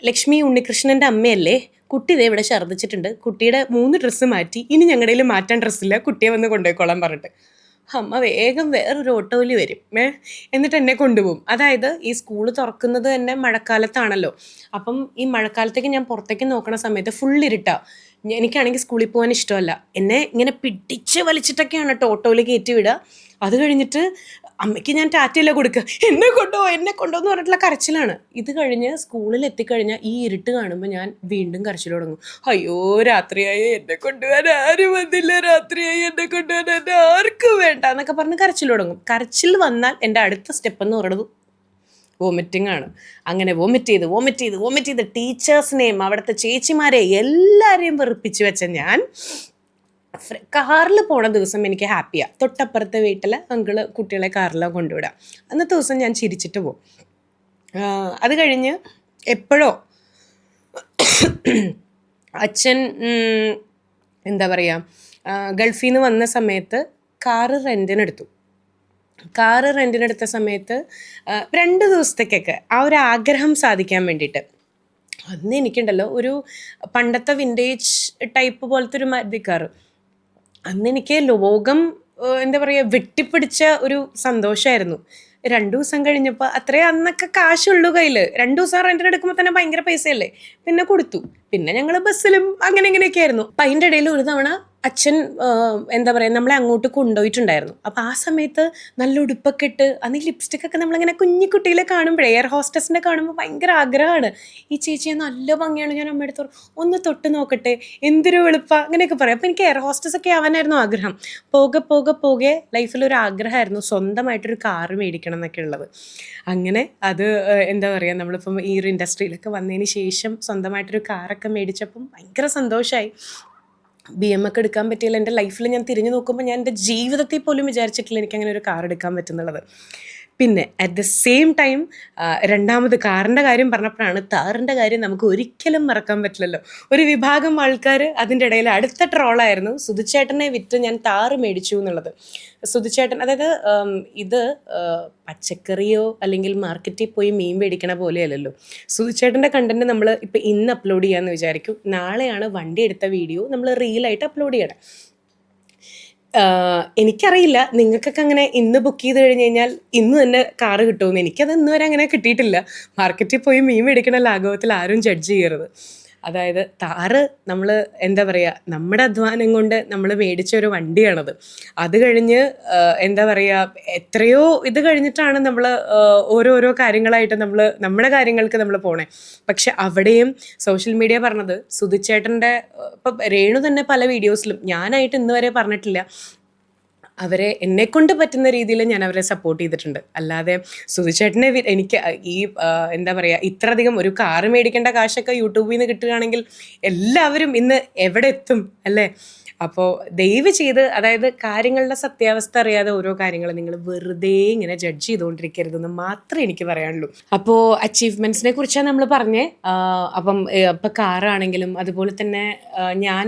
ലക്ഷ്മി ഉണ്ണികൃഷ്ണൻ്റെ അമ്മയല്ലേ, കുട്ടി ഇതേ ഇവിടെ ഛർദ്ദിച്ചിട്ടുണ്ട്, കുട്ടിയുടെ 3 ഡ്രസ്സ് മാറ്റി, ഇനി ഞങ്ങളുടെ കയ്യിൽ മാറ്റാൻ ഡ്രസ്സില്ല, കുട്ടിയെ വന്ന് കൊണ്ടുപോയിക്കോളാൻ പറഞ്ഞിട്ട് അമ്മ വേഗം വേറൊരു ഓട്ടോയിൽ വരും. എന്നിട്ട് എന്നെ കൊണ്ടുപോകും. അതായത് ഈ സ്കൂൾ തുറക്കുന്നത് തന്നെ മഴക്കാലത്താണല്ലോ. അപ്പം ഈ മഴക്കാലത്തേക്ക് ഞാൻ പുറത്തേക്ക് നോക്കണ സമയത്ത് ഫുൾ ഇരുട്ടാണ്. എനിക്കാണെങ്കിൽ സ്കൂളിൽ പോകാൻ ഇഷ്ടമല്ല. എന്നെ ഇങ്ങനെ പിടിച്ച് വലിച്ചിട്ടൊക്കെയാണ് കേട്ടോ ഓട്ടോയിൽ കയറ്റി വിടുക. അത് കഴിഞ്ഞിട്ട് അമ്മയ്ക്ക് ഞാൻ ടാറ്റയല്ല കൊടുക്കുക, എന്നെ കൊണ്ടോ എന്ന് പറഞ്ഞിട്ടുള്ള കരച്ചിലാണ്. ഇത് കഴിഞ്ഞ് സ്കൂളിൽ എത്തിക്കഴിഞ്ഞാൽ ഈ ഇരുട്ട് കാണുമ്പോൾ ഞാൻ വീണ്ടും കരച്ചിൽ തുടങ്ങും. അയ്യോ രാത്രിയായി, എന്നെ കൊണ്ടുപോകാൻ ആരും വന്നില്ല, രാത്രിയായി എന്നെ കൊണ്ടുപോകാൻ എന്നെ ആർക്കും വേണ്ട എന്നൊക്കെ പറഞ്ഞ് കരച്ചിൽ തുടങ്ങും. കരച്ചിൽ വന്നാൽ എൻ്റെ അടുത്ത സ്റ്റെപ്പ് എന്ന് പറയുന്നത് വോമിറ്റിംഗ് ആണ്. അങ്ങനെ വോമിറ്റ് ചെയ്ത് ടീച്ചേഴ്സിനെയും അവിടുത്തെ ചേച്ചിമാരെ എല്ലാവരെയും വെറുപ്പിച്ച് വെച്ച ഞാൻ കാറിൽ പോണ ദിവസം എനിക്ക് ഹാപ്പിയാണ്. തൊട്ടപ്പുറത്തെ വീട്ടിൽ അങ്കിള് കുട്ടികളെ കാറിലാണ് കൊണ്ടുവിടാം. അന്നത്തെ ദിവസം ഞാൻ ചിരിച്ചിട്ട് പോകും. അത് കഴിഞ്ഞ് എപ്പോഴോ അച്ഛൻ എന്താ പറയുക, ഗൾഫിൽ നിന്ന് വന്ന സമയത്ത് കാറ് റെൻറ്റിനെടുത്ത സമയത്ത് 2 ദിവസത്തേക്കൊക്കെ ആ ഒരു ആഗ്രഹം സാധിക്കാൻ വേണ്ടിയിട്ട് അന്ന് എനിക്കുണ്ടല്ലോ ഒരു പണ്ടത്തെ വിൻറ്റേജ് ടൈപ്പ് പോലത്തെ ഒരു മാരുതി കാറ്. അന്ന് എനിക്ക് ലോകം എന്താ പറയുക വെട്ടിപ്പിടിച്ച ഒരു സന്തോഷമായിരുന്നു. 2 ദിവസം കഴിഞ്ഞപ്പോൾ അത്രേ അന്നൊക്കെ കാശുള്ളൂ കയ്യിൽ. 2 ദിവസം റെൻറ്റിന് എടുക്കുമ്പോൾ തന്നെ ഭയങ്കര പൈസയല്ലേ. പിന്നെ കൊടുത്തു. പിന്നെ ഞങ്ങൾ ബസ്സിലും അങ്ങനെ ഇങ്ങനെയൊക്കെ ആയിരുന്നു. അപ്പം അതിൻ്റെ ഇടയിൽ ഒരു തവണ അച്ഛൻ എന്താ പറയുക നമ്മളെ അങ്ങോട്ട് കൊണ്ടുപോയിട്ടുണ്ടായിരുന്നു. അപ്പോൾ ആ സമയത്ത് നല്ല ഉടുപ്പൊക്കെ ഇട്ട് അന്ന് ലിപ്സ്റ്റിക്കൊക്കെ നമ്മളിങ്ങനെ കുഞ്ഞിക്കുട്ടിയിലെ കാണുമ്പോഴേ എയർ ഹോസ്റ്റസിനെ കാണുമ്പോൾ ഭയങ്കര ആഗ്രഹമാണ്. ഈ ചേച്ചിയെ നല്ല ഭംഗിയാണ്, ഞാൻ അമ്മയുടെ ഒന്ന് തൊട്ട് നോക്കട്ടെ, എന്തൊരു എളുപ്പമാണ് അങ്ങനെയൊക്കെ പറയും. അപ്പോൾ എനിക്ക് എയർ ഹോസ്റ്റസൊക്കെ ആവാനായിരുന്നു ആഗ്രഹം. പോകെ ലൈഫിലൊരു ആഗ്രഹമായിരുന്നു സ്വന്തമായിട്ടൊരു കാറ് മേടിക്കണം എന്നൊക്കെ ഉള്ളത്. അങ്ങനെ അത് എന്താ പറയുക, നമ്മളിപ്പം ഈ ഒരു ഇൻഡസ്ട്രിയിലൊക്കെ വന്നതിന് ശേഷം സ്വന്തമായിട്ടൊരു കാറൊക്കെ മേടിച്ചപ്പം ഭയങ്കര സന്തോഷമായി. BM ഒക്കെ എടുക്കാൻ പറ്റിയില്ല. എൻ്റെ ലൈഫിൽ ഞാൻ തിരിഞ്ഞു നോക്കുമ്പോൾ ഞാൻ എൻ്റെ ജീവിതത്തിൽ പോലും വിചാരിച്ചിട്ടില്ല എനിക്കങ്ങനെ ഒരു കാർ എടുക്കാൻ പറ്റുന്നുള്ളത്. പിന്നെ അറ്റ് ദ സെയിം ടൈം രണ്ടാമത് കാറിൻ്റെ കാര്യം പറഞ്ഞപ്പോഴാണ് താറിൻ്റെ കാര്യം നമുക്ക് ഒരിക്കലും മറക്കാൻ പറ്റില്ലല്ലോ. ഒരു വിഭാഗം ആൾക്കാർ അതിൻ്റെ ഇടയിൽ അടുത്ത ട്രോളായിരുന്നു സുധിച്ചേട്ടനെ വിറ്റ് ഞാൻ താറ് മേടിച്ചു എന്നുള്ളത്. സുധിച്ചേട്ടൻ അതായത് ഇത് പച്ചക്കറിയോ അല്ലെങ്കിൽ മാർക്കറ്റിൽ പോയി മീൻ മേടിക്കണ പോലെയല്ലല്ലോ. സുധിച്ചേട്ടൻ്റെ കണ്ടൻറ്റ് നമ്മൾ ഇപ്പം ഇന്ന് അപ്ലോഡ് ചെയ്യാമെന്ന് വിചാരിക്കും. നാളെയാണ് വണ്ടി എടുത്ത വീഡിയോ നമ്മൾ റീലായിട്ട് അപ്ലോഡ് ചെയ്യണം. എനിക്കറിയില്ല നിങ്ങൾക്കൊക്കെ അങ്ങനെ ഇന്ന് ബുക്ക് ചെയ്ത് കഴിഞ്ഞ് കഴിഞ്ഞാൽ ഇന്ന് തന്നെ കാറ് കിട്ടുമെന്ന്. എനിക്കത് ഇന്ന് വരെ അങ്ങനെ കിട്ടിയിട്ടില്ല. മാർക്കറ്റിൽ പോയി മീൻ മേടിക്കണ ലാഘവത്തിൽ ആരും ജഡ്ജ് ചെയ്യരുത്. അതായത് താറ് നമ്മൾ എന്താ പറയുക നമ്മുടെ അധ്വാനം കൊണ്ട് നമ്മൾ മേടിച്ച ഒരു വണ്ടിയാണത്. അത് കഴിഞ്ഞ് എന്താ പറയുക എത്രയോ ഇത് കഴിഞ്ഞിട്ടാണ് നമ്മൾ ഓരോരോ കാര്യങ്ങളായിട്ട് നമ്മൾ നമ്മുടെ കാര്യങ്ങൾക്ക് നമ്മൾ പോണേ. പക്ഷെ അവിടെയും സോഷ്യൽ മീഡിയ പറഞ്ഞത് സുധിച്ചേട്ടൻ്റെ ഇപ്പം രേണു തന്നെ പല വീഡിയോസിലും ഞാനായിട്ട് ഇന്ന് വരെ പറഞ്ഞിട്ടില്ല അവരെ എന്നെക്കൊണ്ട് പറ്റുന്ന രീതിയിൽ ഞാൻ അവരെ സപ്പോർട്ട് ചെയ്തിട്ടുണ്ട്. അല്ലാതെ സുധിച്ചേട്ടനെ എനിക്ക് ഈ എന്താ പറയുക, ഇത്രയധികം ഒരു കാറ് മേടിക്കേണ്ട കാശൊക്കെ യൂട്യൂബിൽ നിന്ന് കിട്ടുകയാണെങ്കിൽ എല്ലാവരും ഇന്ന് എവിടെ എത്തും അല്ലേ? അപ്പോൾ ദയവ് ചെയ്ത്, അതായത് കാര്യങ്ങളുടെ സത്യാവസ്ഥ അറിയാതെ ഓരോ കാര്യങ്ങൾ നിങ്ങൾ വെറുതെ ഇങ്ങനെ ജഡ്ജ് ചെയ്തുകൊണ്ടിരിക്കരുതെന്ന് മാത്രമേ എനിക്ക് പറയാനുള്ളൂ. അപ്പോൾ അച്ചീവ്മെൻറ്റ്സിനെ കുറിച്ചാണ് നമ്മൾ പറഞ്ഞേ. അപ്പം ഇപ്പം കാറാണെങ്കിലും അതുപോലെ തന്നെ ഞാൻ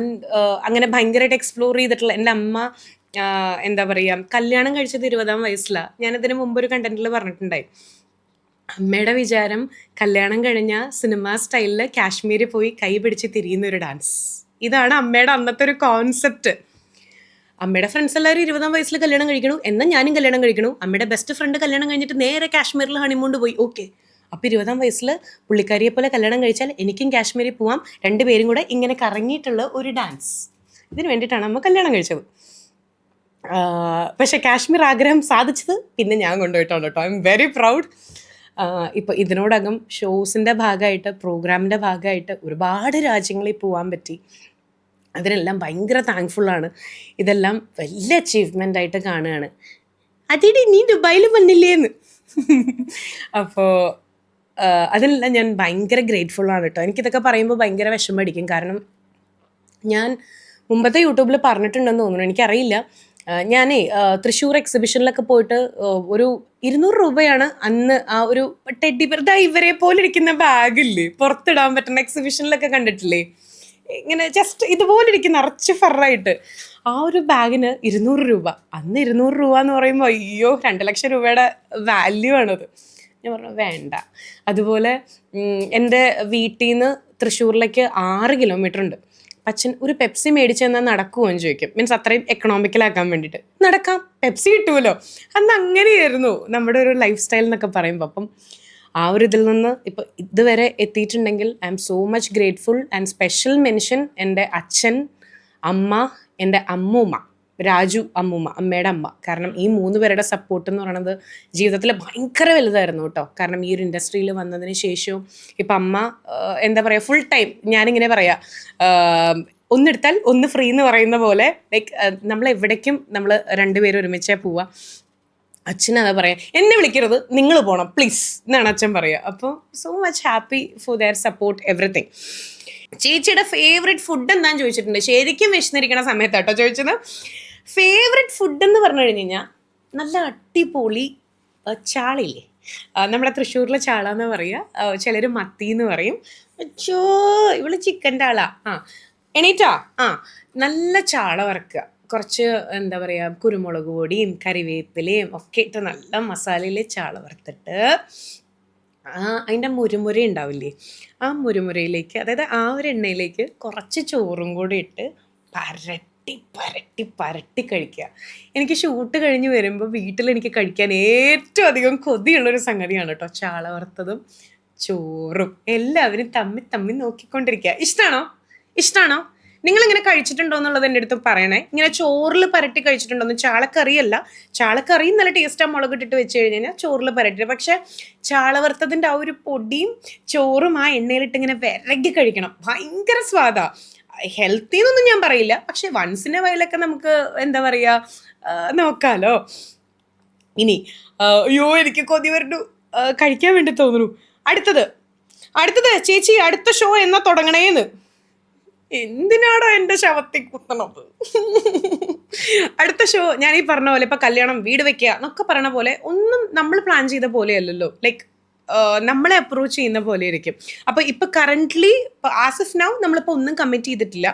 അങ്ങനെ ഭയങ്കരമായിട്ട് എക്സ്പ്ലോർ ചെയ്തിട്ടുള്ള എൻ്റെ അമ്മ എന്താ പറയുക, കല്യാണം കഴിച്ചത് 20-ാം വയസ്സിലാണ്. ഞാനതിന് മുമ്പൊരു കണ്ടന്റിൽ പറഞ്ഞിട്ടുണ്ടായി. അമ്മയുടെ വിചാരം കല്യാണം കഴിഞ്ഞ സിനിമ സ്റ്റൈലിൽ കാശ്മീരിൽ പോയി കൈ പിടിച്ച് തിരിയുന്ന ഒരു ഡാൻസ്. ഇതാണ് അമ്മയുടെ അന്നത്തെ ഒരു കോൺസെപ്റ്റ്. അമ്മയുടെ ഫ്രണ്ട്സ് എല്ലാവരും 20-ാം വയസ്സിൽ കല്യാണം കഴിക്കണു, എന്നാൽ ഞാനും കല്യാണം കഴിക്കണു. അമ്മയുടെ ബെസ്റ്റ് ഫ്രണ്ട് കല്യാണം കഴിഞ്ഞിട്ട് നേരെ കാശ്മീരിൽ ഹണിമൂണ്ട് പോയി. ഓക്കെ, അപ്പോൾ 20-ാം വയസ്സിൽ പുള്ളിക്കാരിയെ പോലെ കല്യാണം കഴിച്ചാൽ എനിക്കും കാശ്മീരിൽ പോവാം. രണ്ടുപേരും കൂടെ ഇങ്ങനെ കറങ്ങിയിട്ടുള്ള ഒരു ഡാൻസ്. ഇതിന് വേണ്ടിയിട്ടാണ് അമ്മ കല്യാണം കഴിച്ചത്. പക്ഷെ കാശ്മീർ ആഗ്രഹം സാധിച്ചത് പിന്നെ ഞാൻ കൊണ്ടുപോയിട്ടാണ് കേട്ടോ. I am very proud. ഇപ്പോൾ ഇതിനോടകം ഷോസിൻ്റെ ഭാഗമായിട്ട്, പ്രോഗ്രാമിൻ്റെ ഭാഗമായിട്ട് ഒരുപാട് രാജ്യങ്ങളിൽ പോകാൻ പറ്റി. അതിനെല്ലാം ഭയങ്കര താങ്ക്ഫുള്ളാണ്. ഇതെല്ലാം വലിയ അച്ചീവ്മെൻ്റ് ആയിട്ട് കാണുകയാണ്. അതിടി നീ ദുബായിൽ വന്നില്ലേന്ന്. അപ്പോൾ അതിനെല്ലാം ഞാൻ ഭയങ്കര ഗ്രേറ്റ്ഫുള്ളാണ് കേട്ടോ. എനിക്കിതൊക്കെ പറയുമ്പോൾ ഭയങ്കര വിഷമടിക്കും. കാരണം ഞാൻ മുമ്പത്തെ യൂട്യൂബിൽ പറഞ്ഞിട്ടുണ്ടെന്ന് തോന്നുന്നു, എനിക്കറിയില്ല. ഞാനേ തൃശ്ശൂർ എക്സിബിഷനിലൊക്കെ പോയിട്ട് ഒരു 200 രൂപയാണ് അന്ന് ആ ഒരു ടെഡി ബെയർ, ഇവരെ പോലെ ഇരിക്കുന്ന ബാഗില്ലേ, പുറത്തിടാൻ പറ്റുന്ന, എക്സിബിഷനിലൊക്കെ കണ്ടിട്ടില്ലേ, ഇങ്ങനെ ജസ്റ്റ് ഇതുപോലെ ഇരിക്കുന്ന നിറച്ച് ഫറായിട്ട്, ആ ഒരു ബാഗിന് 200 രൂപ. അന്ന് 200 രൂപ എന്ന് പറയുമ്പോൾ അയ്യോ 2 ലക്ഷം രൂപയുടെ വാല്യൂ ആണത്. ഞാൻ പറഞ്ഞു വേണ്ട. അതുപോലെ എൻ്റെ വീട്ടിൽ നിന്ന് തൃശ്ശൂരിലേക്ക് 6 കിലോമീറ്റർ ഉണ്ട്. അച്ഛൻ ഒരു പെപ്സി മേടിച്ച് തന്നാൽ നടക്കുമോ എന്ന് ചോദിക്കും. മീൻസ് അത്രയും എക്കണോമിക്കലാക്കാൻ വേണ്ടിയിട്ട്. നടക്കാം, പെപ്സി കിട്ടുമല്ലോ. അന്ന് അങ്ങനെയായിരുന്നു നമ്മുടെ ഒരു ലൈഫ് സ്റ്റൈൽ എന്നൊക്കെ പറയുമ്പോൾ. അപ്പം ആ ഒരു ഇതിൽ നിന്ന് ഇപ്പോൾ ഇതുവരെ എത്തിയിട്ടുണ്ടെങ്കിൽ I am so much grateful. And special mention എൻ്റെ അച്ഛൻ, അമ്മ, എൻ്റെ അമ്മൂമ്മ, രാജു അമ്മൂമ്മ, അമ്മയുടെ അമ്മ. കാരണം ഈ 3 പേരുടെ സപ്പോർട്ട് എന്ന് പറയുന്നത് ജീവിതത്തിൽ ഭയങ്കര വലുതായിരുന്നു കേട്ടോ. കാരണം ഈ ഒരു ഇൻഡസ്ട്രിയിൽ വന്നതിന് ശേഷവും ഇപ്പം അമ്മ എന്താ പറയുക, ഫുൾ ടൈം ഞാനിങ്ങനെ പറയാം, ഒന്നെടുത്താൽ ഒന്ന് ഫ്രീ എന്ന് പറയുന്ന പോലെ, ലൈക്ക് നമ്മൾ എവിടേക്കും നമ്മൾ 2 പേരും ഒരുമിച്ചേ പോവാം. അച്ഛനതാ പറയാം, എന്നെ വിളിക്കരുത്, നിങ്ങൾ പോകണം പ്ലീസ് എന്നാണ് അച്ഛൻ പറയുക. അപ്പോൾ so much happy for their support, everything. ചേച്ചിയുടെ ഫേവറേറ്റ് ഫുഡ് എന്താണെന്ന് ചോദിച്ചിട്ടുണ്ട്. ശരിക്കും വിശന്നിരിക്കണ സമയത്താട്ടോ ചോദിച്ചത്. ഫേവറേറ്റ് ഫുഡ് എന്ന് പറഞ്ഞു കഴിഞ്ഞ് കഴിഞ്ഞാൽ നല്ല അടിപൊളി ചാളയില്ലേ, നമ്മുടെ തൃശ്ശൂരിലെ ചാള എന്ന് പറയുക, ചിലർ മത്തി എന്ന് പറയും. അച്ചോ ഇവള് ചിക്കൻ്റെ ആളാ. എണീറ്റാ. നല്ല ചാള വറക്കുക, കുറച്ച് എന്താ പറയുക, കുരുമുളക് പൊടിയും കറിവേപ്പിലയും ഒക്കെ ഇട്ട് നല്ല മസാലയിൽ ചാള വറുത്തിട്ട് അതിൻ്റെ മുരുമുര ഉണ്ടാവില്ലേ, ആ മുരുമുരയിലേക്ക്, അതായത് ആ ഒരു എണ്ണയിലേക്ക് കുറച്ച് ചോറും കൂടി ഇട്ട് പരട്ടി പരട്ടി പരട്ടി കഴിക്കുക. എനിക്ക് ഷൂട്ട് കഴിഞ്ഞ് വരുമ്പോൾ വീട്ടിൽ എനിക്ക് കഴിക്കാൻ ഏറ്റവും അധികം കൊതിയുള്ളൊരു സംഗതിയാണ് കേട്ടോ ചാള വറുത്തതും ചോറും. എല്ലാവരും തമ്മിൽ തമ്മിൽ നോക്കിക്കൊണ്ടിരിക്കുക. ഇഷ്ടമാണോ? നിങ്ങളിങ്ങനെ കഴിച്ചിട്ടുണ്ടോ എന്നുള്ളത് എൻ്റെ അടുത്ത് പറയണേ. ഇങ്ങനെ ചോറിൽ പരട്ടി കഴിച്ചിട്ടുണ്ടോന്ന്. ചാളക്കറിയല്ല, ചാളക്കറിയും നല്ല ടേസ്റ്റാണ് മുളകിട്ടിട്ട് വെച്ച് കഴിഞ്ഞ് കഴിഞ്ഞാൽ ചോറിൽ പരട്ടി. പക്ഷെ ചാള വറുത്തതിൻ്റെ ആ ഒരു പൊടിയും ചോറും ആ എണ്ണയിലിട്ട് ഇങ്ങനെ വിരകി കഴിക്കണം. ഭയങ്കര സ്വാദാ. ഹെൽത്തി എന്നൊന്നും ഞാൻ പറയില്ല, പക്ഷെ വൺസിൻ്റെ വയലൊക്കെ നമുക്ക് എന്താ പറയുക നോക്കാലോ. ഇനി അയ്യോ എനിക്ക് കൊതി വരുന്നു, കഴിക്കാൻ വേണ്ടി തോന്നുന്നു. അടുത്തത് ചേച്ചി അടുത്ത ഷോ എന്നാ തുടങ്ങണേന്ന്. എന്തിനാടോ എൻ്റെ ശവത്തിൽ കുത്തണത്? അടുത്ത ഷോ ഞാൻ ഈ പറഞ്ഞ പോലെ ഇപ്പം കല്യാണം, വീട് വെക്കുക എന്നൊക്കെ പറയണ പോലെ ഒന്നും നമ്മൾ പ്ലാൻ ചെയ്ത പോലെയല്ലല്ലോ. ലൈക്ക് നമ്മളെ അപ്രോച്ച് ചെയ്യുന്ന പോലെ ആയിരിക്കും. അപ്പോൾ ഇപ്പോൾ കറൻ്റ്ലി ആസ് ഓഫ് നൗ നമ്മളിപ്പോൾ ഒന്നും കമ്മിറ്റ് ചെയ്തിട്ടില്ല.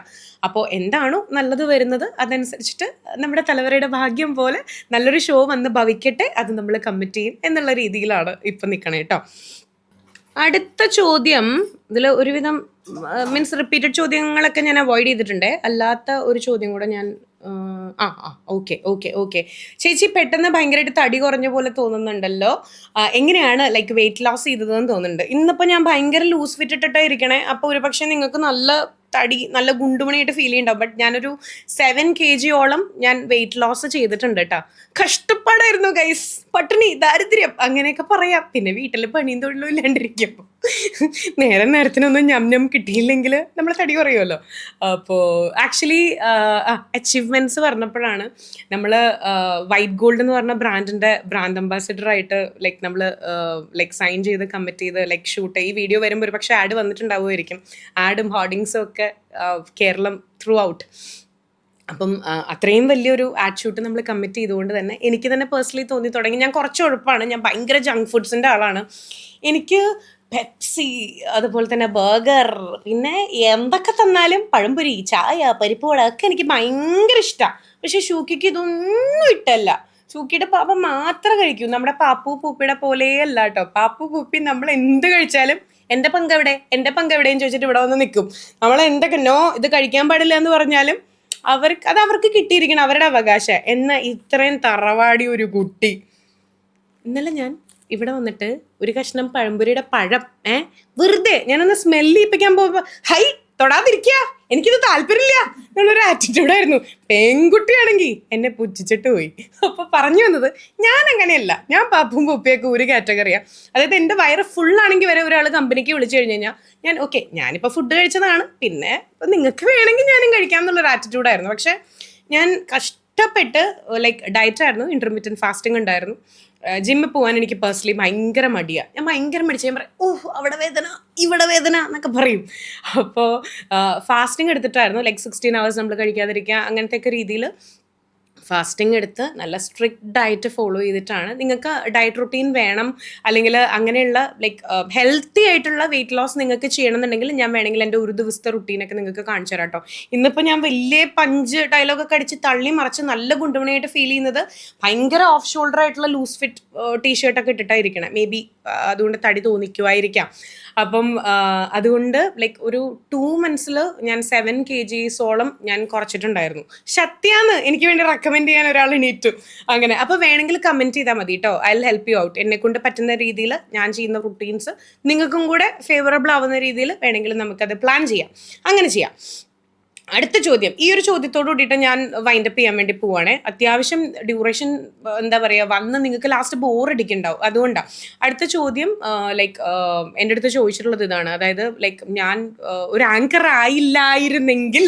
അപ്പോൾ എന്താണോ നല്ലത് വരുന്നത് അതനുസരിച്ചിട്ട് നമ്മുടെ തലവരയുടെ ഭാഗ്യം പോലെ നല്ലൊരു ഷോ വന്ന് ഭവിക്കട്ടെ, അത് നമ്മൾ കമ്മിറ്റ് ചെയ്യും എന്നുള്ള രീതിയിലാണ് ഇപ്പം നിൽക്കണേ കേട്ടോ. അടുത്ത ചോദ്യം, ഇതിൽ ഒരുവിധം മീൻസ് റിപ്പീറ്റഡ് ചോദ്യങ്ങളൊക്കെ ഞാൻ അവോയ്ഡ് ചെയ്തിട്ടുണ്ട്. അല്ലാത്ത ഒരു ചോദ്യം കൂടെ ഞാൻ ഓക്കെ. ചേച്ചി പെട്ടെന്ന് ഭയങ്കരമായിട്ട് തടി കുറഞ്ഞ പോലെ തോന്നുന്നുണ്ടല്ലോ, എങ്ങനെയാണ് ലൈക്ക് വെയിറ്റ് ലോസ് ചെയ്തതെന്ന് തോന്നുന്നുണ്ട്. ഇന്നിപ്പോൾ ഞാൻ ഭയങ്കര ലൂസ് ഫിറ്റ് ഇട്ടിട്ടാണ് ഇരിക്കണേ. അപ്പോൾ ഒരു പക്ഷേ നിങ്ങൾക്ക് നല്ല തടി, നല്ല ഗുണ്ടുമണിയായിട്ട് ഫീൽ ചെയ്യുന്നുണ്ടാവും. ബട്ട് ഞാനൊരു 7 kg ഞാൻ വെയിറ്റ് ലോസ് ചെയ്തിട്ടുണ്ട് കേട്ടോ. കഷ്ടപ്പാടായിരുന്നു ഗൈസ്, പട്ടിണി, ദാരിദ്ര്യം അങ്ങനെയൊക്കെ പറയാം. പിന്നെ വീട്ടിൽ പണിയും തൊഴിലും ഇല്ലാണ്ടിരിക്കുമ്പോൾ നേരത്തിനൊന്നും ഞം കിട്ടിയില്ലെങ്കിൽ നമ്മൾ തടി കുറയുമല്ലോ. അപ്പോൾ ആക്ച്വലി അച്ചീവ്മെൻറ്റ്സ് പറഞ്ഞപ്പോഴാണ് നമ്മൾ വൈറ്റ് ഗോൾഡ് എന്ന് പറഞ്ഞ ബ്രാൻഡ് അംബാസിഡർ ആയിട്ട് ലൈക്ക് നമ്മൾ ലൈക്ക് സൈൻ ചെയ്ത് കമ്മിറ്റ് ചെയ്ത് ലൈക്ക് ഷൂട്ട് ഈ വീഡിയോ വരുമ്പോൾ ഒരു പക്ഷേ ആഡ് വന്നിട്ടുണ്ടാവുമായിരിക്കും. ആഡും ഹോർഡിങ്സും ഒക്കെ കേരളം ത്രൂ ഔട്ട്. അപ്പം അത്രയും വലിയൊരു ആഡ് ഷൂട്ട് നമ്മൾ കമ്മിറ്റ് ചെയ്തുകൊണ്ട് തന്നെ എനിക്ക് തന്നെ പേഴ്സണലി തോന്നി തുടങ്ങി. ഞാൻ കുറച്ച് ഉഴപ്പാണ്, ഞാൻ ഭയങ്കര ജങ്ക് ഫുഡ്സിൻ്റെ ആളാണ്. എനിക്ക് പെപ്സി, അതുപോലെ തന്നെ ബർഗർ, പിന്നെ എന്തൊക്കെ തന്നാലും പഴംപൊരി, ചായ, പരിപ്പ് വട ഒക്കെ എനിക്ക് ഭയങ്കര ഇഷ്ടമാണ്. പക്ഷെ ഷൂക്കിക്ക് ഇതൊന്നും ഇട്ടല്ല. ഷൂക്കിയുടെ പാപ്പ മാത്രം കഴിക്കും. നമ്മുടെ പാപ്പു പൂപ്പിയുടെ പോലെയല്ല കേട്ടോ. പാപ്പു പൂപ്പി നമ്മൾ എന്ത് കഴിച്ചാലും എൻ്റെ പങ്കെവിടെയും ചോദിച്ചിട്ട് ഇവിടെ വന്ന് നിൽക്കും. നമ്മൾ എന്തൊക്കെ നോ ഇത് കഴിക്കാൻ പാടില്ല എന്ന് പറഞ്ഞാലും അവർക്ക് കിട്ടിയിരിക്കണം, അവരുടെ അവകാശം. എന്നാൽ ഇത്രയും തറവാടി ഒരു കുട്ടി. ഇന്നലെ ഞാൻ ഇവിടെ വന്നിട്ട് ഒരു കഷ്ണം പഴംപൊരിയുടെ പഴം വെറുതെ ഞാനൊന്ന് സ്മെല്ല് ചെയ്യിപ്പിക്കാൻ പോകുമ്പോ ഹൈ തൊടാതിരിക്കുക, എനിക്കിത് താല്പര്യമില്ല എന്നുള്ളൊരു ആറ്റിറ്റ്യൂഡായിരുന്നു. പെൺകുട്ടിയാണെങ്കിൽ എന്നെ പുച്ഛിച്ചിട്ട് പോയി. അപ്പൊ പറഞ്ഞു വന്നത് ഞാൻ അങ്ങനെയല്ല, ഞാൻ പാപ്പും പൂപ്പയൊക്കെ ഒരു കാറ്റഗറിയാ. അതായത് എൻ്റെ വയറ് ഫുള്ളാണെങ്കിൽ വരെ ഒരാൾ കമ്പനിക്ക് വിളിച്ചു കഴിഞ്ഞ് കഴിഞ്ഞാൽ ഞാൻ ഓക്കെ, ഞാനിപ്പോൾ ഫുഡ് കഴിച്ചതാണ്, പിന്നെ നിങ്ങൾക്ക് വേണമെങ്കിൽ ഞാനും കഴിക്കാം എന്നുള്ളൊരു ആറ്റിറ്റ്യൂഡായിരുന്നു. പക്ഷെ ഞാൻ കഷ്ടപ്പെട്ട് ലൈക്ക് ഡയറ്റായിരുന്നു, ഇന്റർമീഡിയറ്റ് ഫാസ്റ്റിംഗ് ഉണ്ടായിരുന്നു. ജിമ്മിൽ പോകാൻ എനിക്ക് പേഴ്സണലി ഭയങ്കര മടിയാണ്. ഞാൻ ഭയങ്കര മടിച്ച് ഞാൻ പറയും അവിടെ വേദന ഇവിടെ വേദന എന്നൊക്കെ പറയും. അപ്പോൾ ഫാസ്റ്റിംഗ് എടുത്തിട്ടായിരുന്നു ലൈക്ക് 16 hours നമ്മൾ കഴിക്കാതിരിക്കുക, അങ്ങനത്തെയൊക്കെ രീതിയിൽ ഫാസ്റ്റിംഗ് എടുത്ത് നല്ല സ്ട്രിക്റ്റ് ഡയറ്റ് ഫോളോ ചെയ്തിട്ടാണ്. നിങ്ങൾക്ക് ഡയറ്റ് റുട്ടീൻ വേണം അല്ലെങ്കിൽ അങ്ങനെയുള്ള ലൈക്ക് ഹെൽത്തി ആയിട്ടുള്ള വെയിറ്റ് ലോസ് നിങ്ങൾക്ക് ചെയ്യണമെന്നുണ്ടെങ്കിൽ ഞാൻ വേണമെങ്കിൽ എൻ്റെ ഒരു ദിവസത്തെ റുട്ടീനൊക്കെ നിങ്ങൾക്ക് കാണിച്ചു തരാം കേട്ടോ. ഇന്നിപ്പോൾ ഞാൻ വലിയ പഞ്ച് ഡയലോഗൊക്കെ അടിച്ച് തള്ളി മറിച്ച് നല്ല ഗുണ്ടുമണിയായിട്ട് ഫീൽ ചെയ്യുന്നത് ഭയങ്കര ഓഫ് ഷോൾഡർ ആയിട്ടുള്ള ലൂസ് ഫിറ്റ് ടീഷർട്ടൊക്കെ ഇട്ടിട്ടായിരിക്കണം. മേ ബി അതുകൊണ്ട് തടി തോന്നിക്കുമായിരിക്കാം. അപ്പം അതുകൊണ്ട് ലൈക്ക് ഒരു 2 months ഞാൻ 7 kgs ഞാൻ കുറച്ചിട്ടുണ്ടായിരുന്നു. സത്യാന്ന് എനിക്ക് വേണ്ടി റെക്കമെൻഡ് ചെയ്യാൻ ഒരാൾ എണീറ്റു അങ്ങനെ. അപ്പോൾ വേണമെങ്കിൽ കമൻറ്റ് ചെയ്താൽ മതി കേട്ടോ. I will help you out. എന്നെ കൊണ്ട് പറ്റുന്ന രീതിയിൽ ഞാൻ ചെയ്യുന്ന റുട്ടീൻസ് നിങ്ങൾക്കും കൂടെ ഫേവറബിൾ ആവുന്ന രീതിയിൽ വേണമെങ്കിൽ നമുക്കത് പ്ലാൻ ചെയ്യാം, അങ്ങനെ ചെയ്യാം. അടുത്ത ചോദ്യം, ഈ ഒരു ചോദ്യത്തോട് കൂടിയിട്ട് ഞാൻ വൈൻഡപ്പ് ചെയ്യാൻ വേണ്ടി പോവാണേ. അത്യാവശ്യം ഡ്യൂറേഷൻ എന്താ പറയുക വന്ന് നിങ്ങൾക്ക് ലാസ്റ്റ് ബോറടിക്കുന്നുണ്ടാവും, അതുകൊണ്ടാണ്. അടുത്ത ചോദ്യം ലൈക്ക് എൻ്റെ അടുത്ത് ചോദിച്ചിട്ടുള്ളത് ഇതാണ്. അതായത് ലൈക്ക് ഞാൻ ഒരു ആങ്കർ ആയില്ലായിരുന്നെങ്കിൽ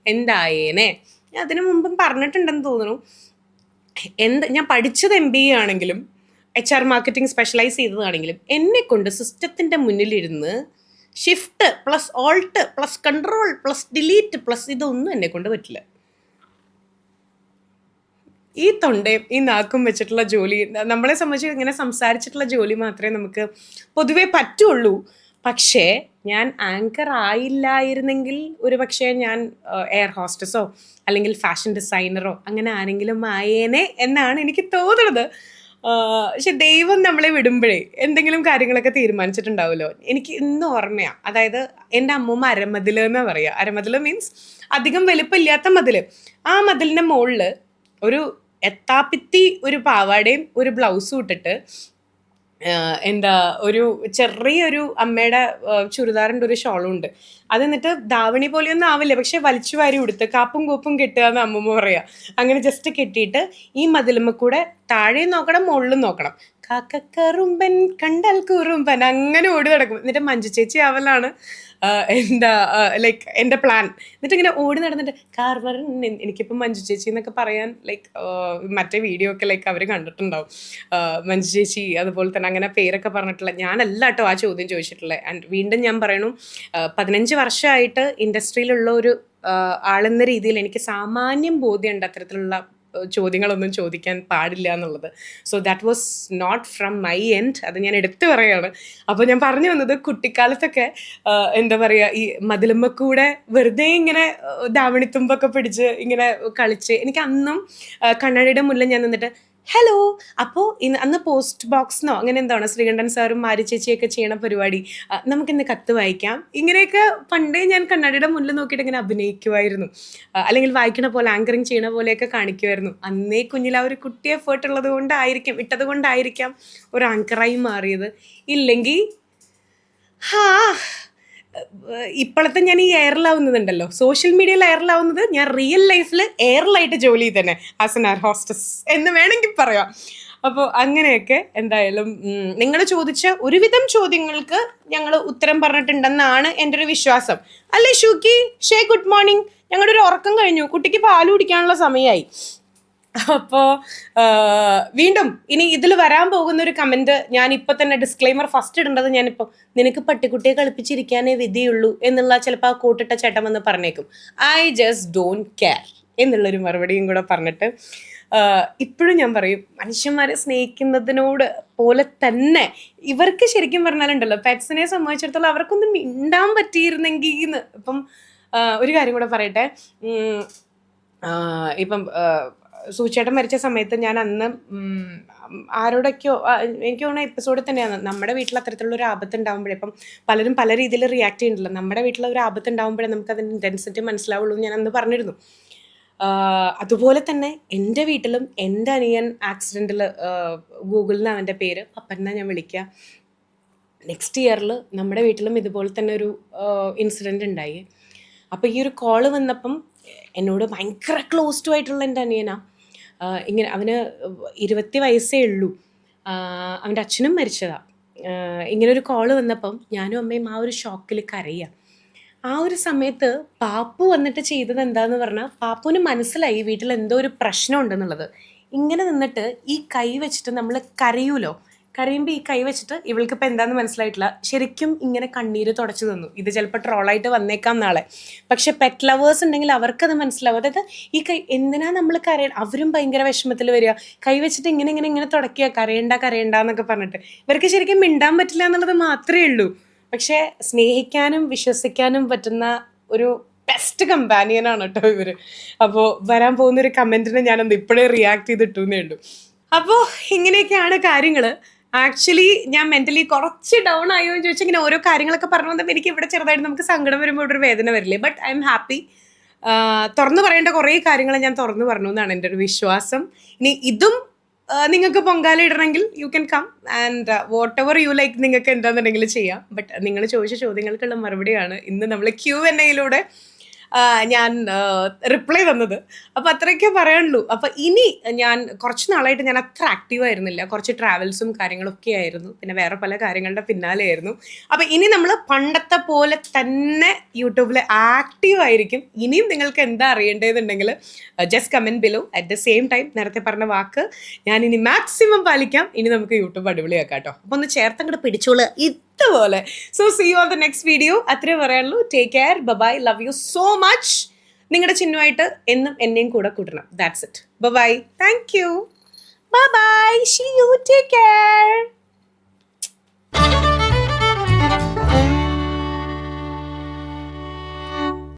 എന്തായേനെ. ഞാൻ അതിനു മുമ്പും പറഞ്ഞിട്ടുണ്ടെന്ന് തോന്നുന്നു. ഞാൻ പഠിച്ചത് MBA ആണെങ്കിലും HR മാർക്കറ്റിംഗ് സ്പെഷ്യലൈസ് ചെയ്തതാണെങ്കിലും എന്നെ കൊണ്ട് സിസ്റ്റത്തിൻ്റെ മുന്നിലിരുന്ന് shift plus alt plus control plus delete plus ഇതൊന്നും എന്നെ കൊണ്ട് പറ്റില്ല. ഈ തൊണ്ടയും ഈ നാക്കും വെച്ചിട്ടുള്ള ജോലി, നമ്മളെ സംബന്ധിച്ച് ഇങ്ങനെ സംസാരിച്ചിട്ടുള്ള ജോലി മാത്രമേ നമുക്ക് പൊതുവേ പറ്റുള്ളൂ. പക്ഷേ ഞാൻ ആങ്കർ ആയില്ലായിരുന്നെങ്കിൽ ഒരു പക്ഷേ ഞാൻ എയർ ഹോസ്റ്റസോ അല്ലെങ്കിൽ ഫാഷൻ ഡിസൈനറോ അങ്ങനെ ആരെങ്കിലും ആയേനെ എന്നാണ് എനിക്ക് തോന്നുന്നത്. പക്ഷെ ദൈവം നമ്മളെ വിടുമ്പോഴേ എന്തെങ്കിലും കാര്യങ്ങളൊക്കെ തീരുമാനിച്ചിട്ടുണ്ടാവുമല്ലോ. എനിക്ക് ഇന്ന് ഓർമ്മയാണ്. അതായത് എൻ്റെ അമ്മൂമ്മ അരമതിൽ എന്നാണ് പറയുക. അരമതിൽ മീൻസ് അധികം വലിപ്പമില്ലാത്ത മതിൽ. ആ മതിലിൻ്റെ മുകളിൽ ഒരു എത്താപ്പിത്തി ഒരു പാവാടയും ഒരു ബ്ലൗസും ഇട്ടിട്ട് എന്താ ചെറിയൊരു അമ്മയുടെ ചുരിദാറിൻ്റെ ഒരു ഷോളും ഉണ്ട്. അത് എന്നിട്ട് ധാവണി പോലെയൊന്നും ആവില്ല, പക്ഷെ വലിച്ചു വാരി ഉടുത്ത് കാപ്പും കൂപ്പും കെട്ടുക എന്ന് അമ്മൂമ്മ പറയാ. അങ്ങനെ ജസ്റ്റ് കെട്ടിയിട്ട് ഈ മതിലുമ്മ കൂടെ താഴെയും നോക്കണം മുകളിലും നോക്കണം. കാക്കക്കറുമ്പൻ കണ്ടാൽ കുറുമ്പൻ അങ്ങനെ ഓടി നടക്കും. എന്നിട്ട് മഞ്ജു ചേച്ചി ആവലാണ് എന്താ ലൈക്ക് എൻ്റെ പ്ലാൻ. എന്നിട്ട് ഇങ്ങനെ ഓടി നടന്നിട്ട് കാർവർ എനിക്കിപ്പോൾ മഞ്ജു ചേച്ചി എന്നൊക്കെ പറയാൻ ലൈക്ക് മറ്റേ വീഡിയോ ഒക്കെ ലൈക്ക് അവർ കണ്ടിട്ടുണ്ടാവും. മഞ്ജു ചേച്ചി അതുപോലെ തന്നെ അങ്ങനെ പേരൊക്കെ പറഞ്ഞിട്ടുള്ള ഞാനല്ല കേട്ടോ ആ ചോദ്യം ചോദിച്ചിട്ടുള്ളത്. ആൻഡ് വീണ്ടും ഞാൻ പറയണു, 15 വർഷമായിട്ട് ഇൻഡസ്ട്രിയിലുള്ള ഒരു ആളെന്ന രീതിയിൽ എനിക്ക് സാമാന്യം ബോധ്യമുണ്ട് അത്തരത്തിലുള്ള ചോദ്യങ്ങളൊന്നും ചോദിക്കാൻ പാടില്ല എന്നുള്ളത്. So that was not from my end. അത് ഞാൻ എടുത്തു പറയുകയാണ്. അപ്പോൾ ഞാൻ പറഞ്ഞു വന്നത്, കുട്ടിക്കാലത്തൊക്കെ എന്താ പറയുക, ഈ മതിലുമ്മക്കൂടെ വെറുതെ ഇങ്ങനെ ധാവണിത്തുമ്പൊക്കെ പിടിച്ച് ഇങ്ങനെ കളിച്ച് എനിക്ക് അന്നും കണ്ണാടിയുടെ മുന്നിൽ ഞാൻ നിന്നിട്ട് ഹലോ, അപ്പോൾ അന്ന് പോസ്റ്റ് ബോക്സിനോ അങ്ങനെ എന്താണ് ശ്രീകണ്ഠൻ സാറും മാരി ചേച്ചിയൊക്കെ ചെയ്യണ പരിപാടി, നമുക്കിന്ന് കത്ത് വായിക്കാം, ഇങ്ങനെയൊക്കെ പണ്ടേ ഞാൻ കണ്ണാടിയുടെ മുന്നിൽ നോക്കിയിട്ട് ഇങ്ങനെ അഭിനയിക്കുമായിരുന്നു. അല്ലെങ്കിൽ വായിക്കണ പോലെ ആങ്കറിങ് ചെയ്യണ പോലെയൊക്കെ കാണിക്കുമായിരുന്നു. അന്നേ കുഞ്ഞിൽ ആ ഒരു കുട്ടി എഫേർട്ട് ഉള്ളത് കൊണ്ടായിരിക്കാം, ഇട്ടത് കൊണ്ടായിരിക്കാം ഒരു ആങ്കറായി മാറിയത്. ഇല്ലെങ്കിൽ ഇപ്പോഴത്തെ ഞാൻ ഈ എയറിലാവുന്നതുണ്ടല്ലോ, സോഷ്യൽ മീഡിയയിൽ എയറിലാവുന്നത്, ഞാൻ റിയൽ ലൈഫിൽ എയറിലായിട്ട് ജോലി ചെയ്ത് തന്നെ ആസ് എൻ എയർ ഹോസ്റ്റസ് എന്ന് വേണമെങ്കിൽ പറയാം. അപ്പോൾ അങ്ങനെയൊക്കെ എന്തായാലും നിങ്ങൾ ചോദിച്ച ഒരുവിധം ചോദ്യങ്ങൾക്ക് ഞങ്ങൾ ഉത്തരം പറഞ്ഞിട്ടുണ്ടെന്നാണ് എൻ്റെ ഒരു വിശ്വാസം. അല്ലേ ഷൂക്കി? Good morning. ഞങ്ങളുടെ ഒരു ഉറക്കം കഴിഞ്ഞു, കുട്ടിക്ക് പാല് കുടിക്കാനുള്ള സമയമായി. അപ്പോൾ വീണ്ടും ഇനി ഇതിൽ വരാൻ പോകുന്ന ഒരു കമന്റ് ഞാൻ ഇപ്പൊ തന്നെ ഡിസ്ക്ലെയിമർ ഫസ്റ്റ് ഇടേണ്ടത്, ഞാനിപ്പോൾ നിനക്ക് പട്ടിക്കുട്ടിയെ കളിപ്പിച്ചിരിക്കാനേ വിധിയുള്ളൂ എന്നുള്ള ചിലപ്പോൾ ആ കൂട്ടിട്ട ചേട്ടൻ വന്ന് പറഞ്ഞേക്കും. ഐ ജസ്റ്റ് ഡോണ്ട് കെയർ എന്നുള്ളൊരു മറുപടിയും കൂടെ പറഞ്ഞിട്ട് ഇപ്പോഴും ഞാൻ പറയും, മനുഷ്യന്മാരെ സ്നേഹിക്കുന്നതിനോട് പോലെ തന്നെ ഇവർക്ക് ശരിക്കും പറഞ്ഞാലുണ്ടല്ലോ, പെറ്റ്സിനെ സംബന്ധിച്ചിടത്തോളം അവർക്കൊന്നും മിണ്ടാൻ പറ്റിയിരുന്നെങ്കിൽ. ഇപ്പം ഒരു കാര്യം കൂടെ പറയട്ടെ. ഇപ്പം സൂചേട്ടൻ മരിച്ച സമയത്ത് ഞാൻ അന്ന് ആരോടൊക്കെയോ, എനിക്ക് തോന്നുന്ന എപ്പിസോഡിൽ തന്നെയാണ്, നമ്മുടെ വീട്ടിൽ അത്തരത്തിലുള്ള ഒരു ആപത്ത് ഉണ്ടാകുമ്പോഴേ, ഇപ്പം പലരും പല രീതിയിൽ റിയാക്ട് ചെയ്യുന്നുണ്ടല്ലോ, നമ്മുടെ വീട്ടിൽ ഒരു ആപത്ത് ഉണ്ടാകുമ്പോഴേ നമുക്ക് അതിൻ്റെ ഇൻറ്റൻസിറ്റി മനസ്സിലാവുള്ളൂ ഞാൻ അന്ന് പറഞ്ഞിരുന്നു. അതുപോലെ തന്നെ എൻ്റെ വീട്ടിലും എൻ്റെ അനിയൻ ആക്സിഡൻറ്റിൽ, ഗൂഗിളിൽ നിന്ന് അവൻ്റെ പേര് പപ്പൻ എന്നാണ് ഞാൻ വിളിക്കുക. നെക്സ്റ്റ് ഇയറിൽ നമ്മുടെ വീട്ടിലും ഇതുപോലെ തന്നെ ഒരു ഇൻസിഡൻറ്റ് ഉണ്ടായി. അപ്പോൾ ഈ ഒരു കോള് വന്നപ്പം എന്നോട് ഭയങ്കര ക്ലോസ് ടു ആയിട്ടുള്ള എൻ്റെ അനിയനാ, ഇങ്ങനെ അവന് 20 വയസ്സേ ഉള്ളൂ, അവൻ്റെ അച്ഛനും മരിച്ചതാണ്. ഇങ്ങനൊരു കോള് വന്നപ്പം ഞാനും അമ്മയും ആ ഒരു ഷോക്കിൽ കരയുക. ആ ഒരു സമയത്ത് പാപ്പു വന്നിട്ട് ചെയ്തത് എന്താന്ന് പറഞ്ഞാൽ, പാപ്പുവിന് മനസ്സിലായി വീട്ടിൽ എന്തോ ഒരു പ്രശ്നം ഉണ്ടെന്നുള്ളത്. ഇങ്ങനെ നിന്നിട്ട് ഈ കൈ വെച്ചിട്ട് നമ്മൾ കരയൂലോ, കരയുമ്പോൾ ഈ കൈ വെച്ചിട്ട് ഇവൾക്ക് ഇപ്പം എന്താണെന്ന് മനസ്സിലായിട്ടില്ല, ശരിക്കും ഇങ്ങനെ കണ്ണീര് തുടച്ചു തന്നു. ഇത് ചിലപ്പോൾ ട്രോളായിട്ട് വന്നേക്കാം നാളെ, പക്ഷെ പെറ്റ് ലവേഴ്സ് ഉണ്ടെങ്കിൽ അവർക്കത് മനസ്സിലാവും. അതായത് ഈ കൈ എന്തിനാ നമ്മൾ അവരും ഭയങ്കര വിഷമത്തിൽ വരിക, കൈ വെച്ചിട്ട് ഇങ്ങനെ ഇങ്ങനെ ഇങ്ങനെ തുടക്കുക, കരയണ്ട കരയണ്ട എന്നൊക്കെ പറഞ്ഞിട്ട്. ഇവർക്ക് ശരിക്കും മിണ്ടാൻ പറ്റില്ല എന്നുള്ളത് മാത്രമേ ഉള്ളൂ. പക്ഷെ സ്നേഹിക്കാനും വിശ്വസിക്കാനും പറ്റുന്ന ഒരു ബെസ്റ്റ് കമ്പാനിയനാണ് കേട്ടോ ഇവർ. അപ്പോൾ വരാൻ പോകുന്നൊരു കമൻറ്റിനെ ഞാനൊന്ന് ഇപ്പോഴേ റിയാക്ട് ചെയ്തിട്ടേ ഉള്ളൂ. അപ്പോൾ ഇങ്ങനെയൊക്കെയാണ് കാര്യങ്ങൾ. ആക്ച്വലി ഞാൻ മെൻ്റലി കുറച്ച് ഡൗൺ ആയോ എന്ന് ചോദിച്ചാൽ, ഇങ്ങനെ ഓരോ കാര്യങ്ങളൊക്കെ പറഞ്ഞു വന്നപ്പോൾ എനിക്ക് ഇവിടെ ചെറുതായിട്ട് നമുക്ക് സങ്കടം വരുമ്പോൾ ഇവിടെ ഒരു വേദന വരില്ലേ. But I am happy. തുറന്നു പറയേണ്ട കുറേ കാര്യങ്ങൾ ഞാൻ തുറന്നു പറഞ്ഞു എന്നാണ് എൻ്റെ ഒരു വിശ്വാസം. ഇനി ഇതും നിങ്ങൾക്ക് പൊങ്കാല ഇടണമെങ്കിൽ you can come and whatever you like, നിങ്ങൾക്ക് എന്താണെന്നുണ്ടെങ്കിൽ ചെയ്യാം. ബട്ട് നിങ്ങൾ ചോദിച്ച ചോദ്യങ്ങൾക്കുള്ള മറുപടിയാണ് ഇന്ന് നമ്മൾ Q&Aയിലൂടെ ഞാൻ റിപ്ലൈ തന്നത്. അപ്പോൾ അത്രയൊക്കെ പറയാനുള്ളൂ. അപ്പോൾ ഇനി ഞാൻ കുറച്ച് നാളായിട്ട് ഞാൻ അത്ര ആക്റ്റീവ് ആയിരുന്നില്ല, കുറച്ച് ട്രാവൽസും കാര്യങ്ങളൊക്കെ ആയിരുന്നു, പിന്നെ വേറെ പല കാര്യങ്ങളുടെ പിന്നാലെ ആയിരുന്നു. അപ്പോൾ ഇനി നമ്മൾ പണ്ടത്തെ പോലെ തന്നെ യൂട്യൂബിൽ ആക്റ്റീവ് ആയിരിക്കും. ഇനിയും നിങ്ങൾക്ക് എന്താ അറിയേണ്ടതെന്നുണ്ടെങ്കിൽ just comment below. At the same time നേരത്തെ പറഞ്ഞ വാക്ക് ഞാൻ ഇനി മാക്സിമം പാലിക്കാം. ഇനി നമുക്ക് യൂട്യൂബ് അടിപൊളിയാക്കാം കേട്ടോ. അപ്പോൾ ഒന്ന് ചേർത്തങ്ങോട്ട് പിടിച്ചോളൂ ഇതുപോലെ. So see you on the next video. അത്രേ പറയാനുള്ളൂ. Take care, bye, love you so much. നിങ്ങളുടെ ചിഹ്നമായിട്ട് എന്നും എന്നെയും കൂടെ കൂട്ടണം. That's it. Bye, thank you, bye, see you, take care.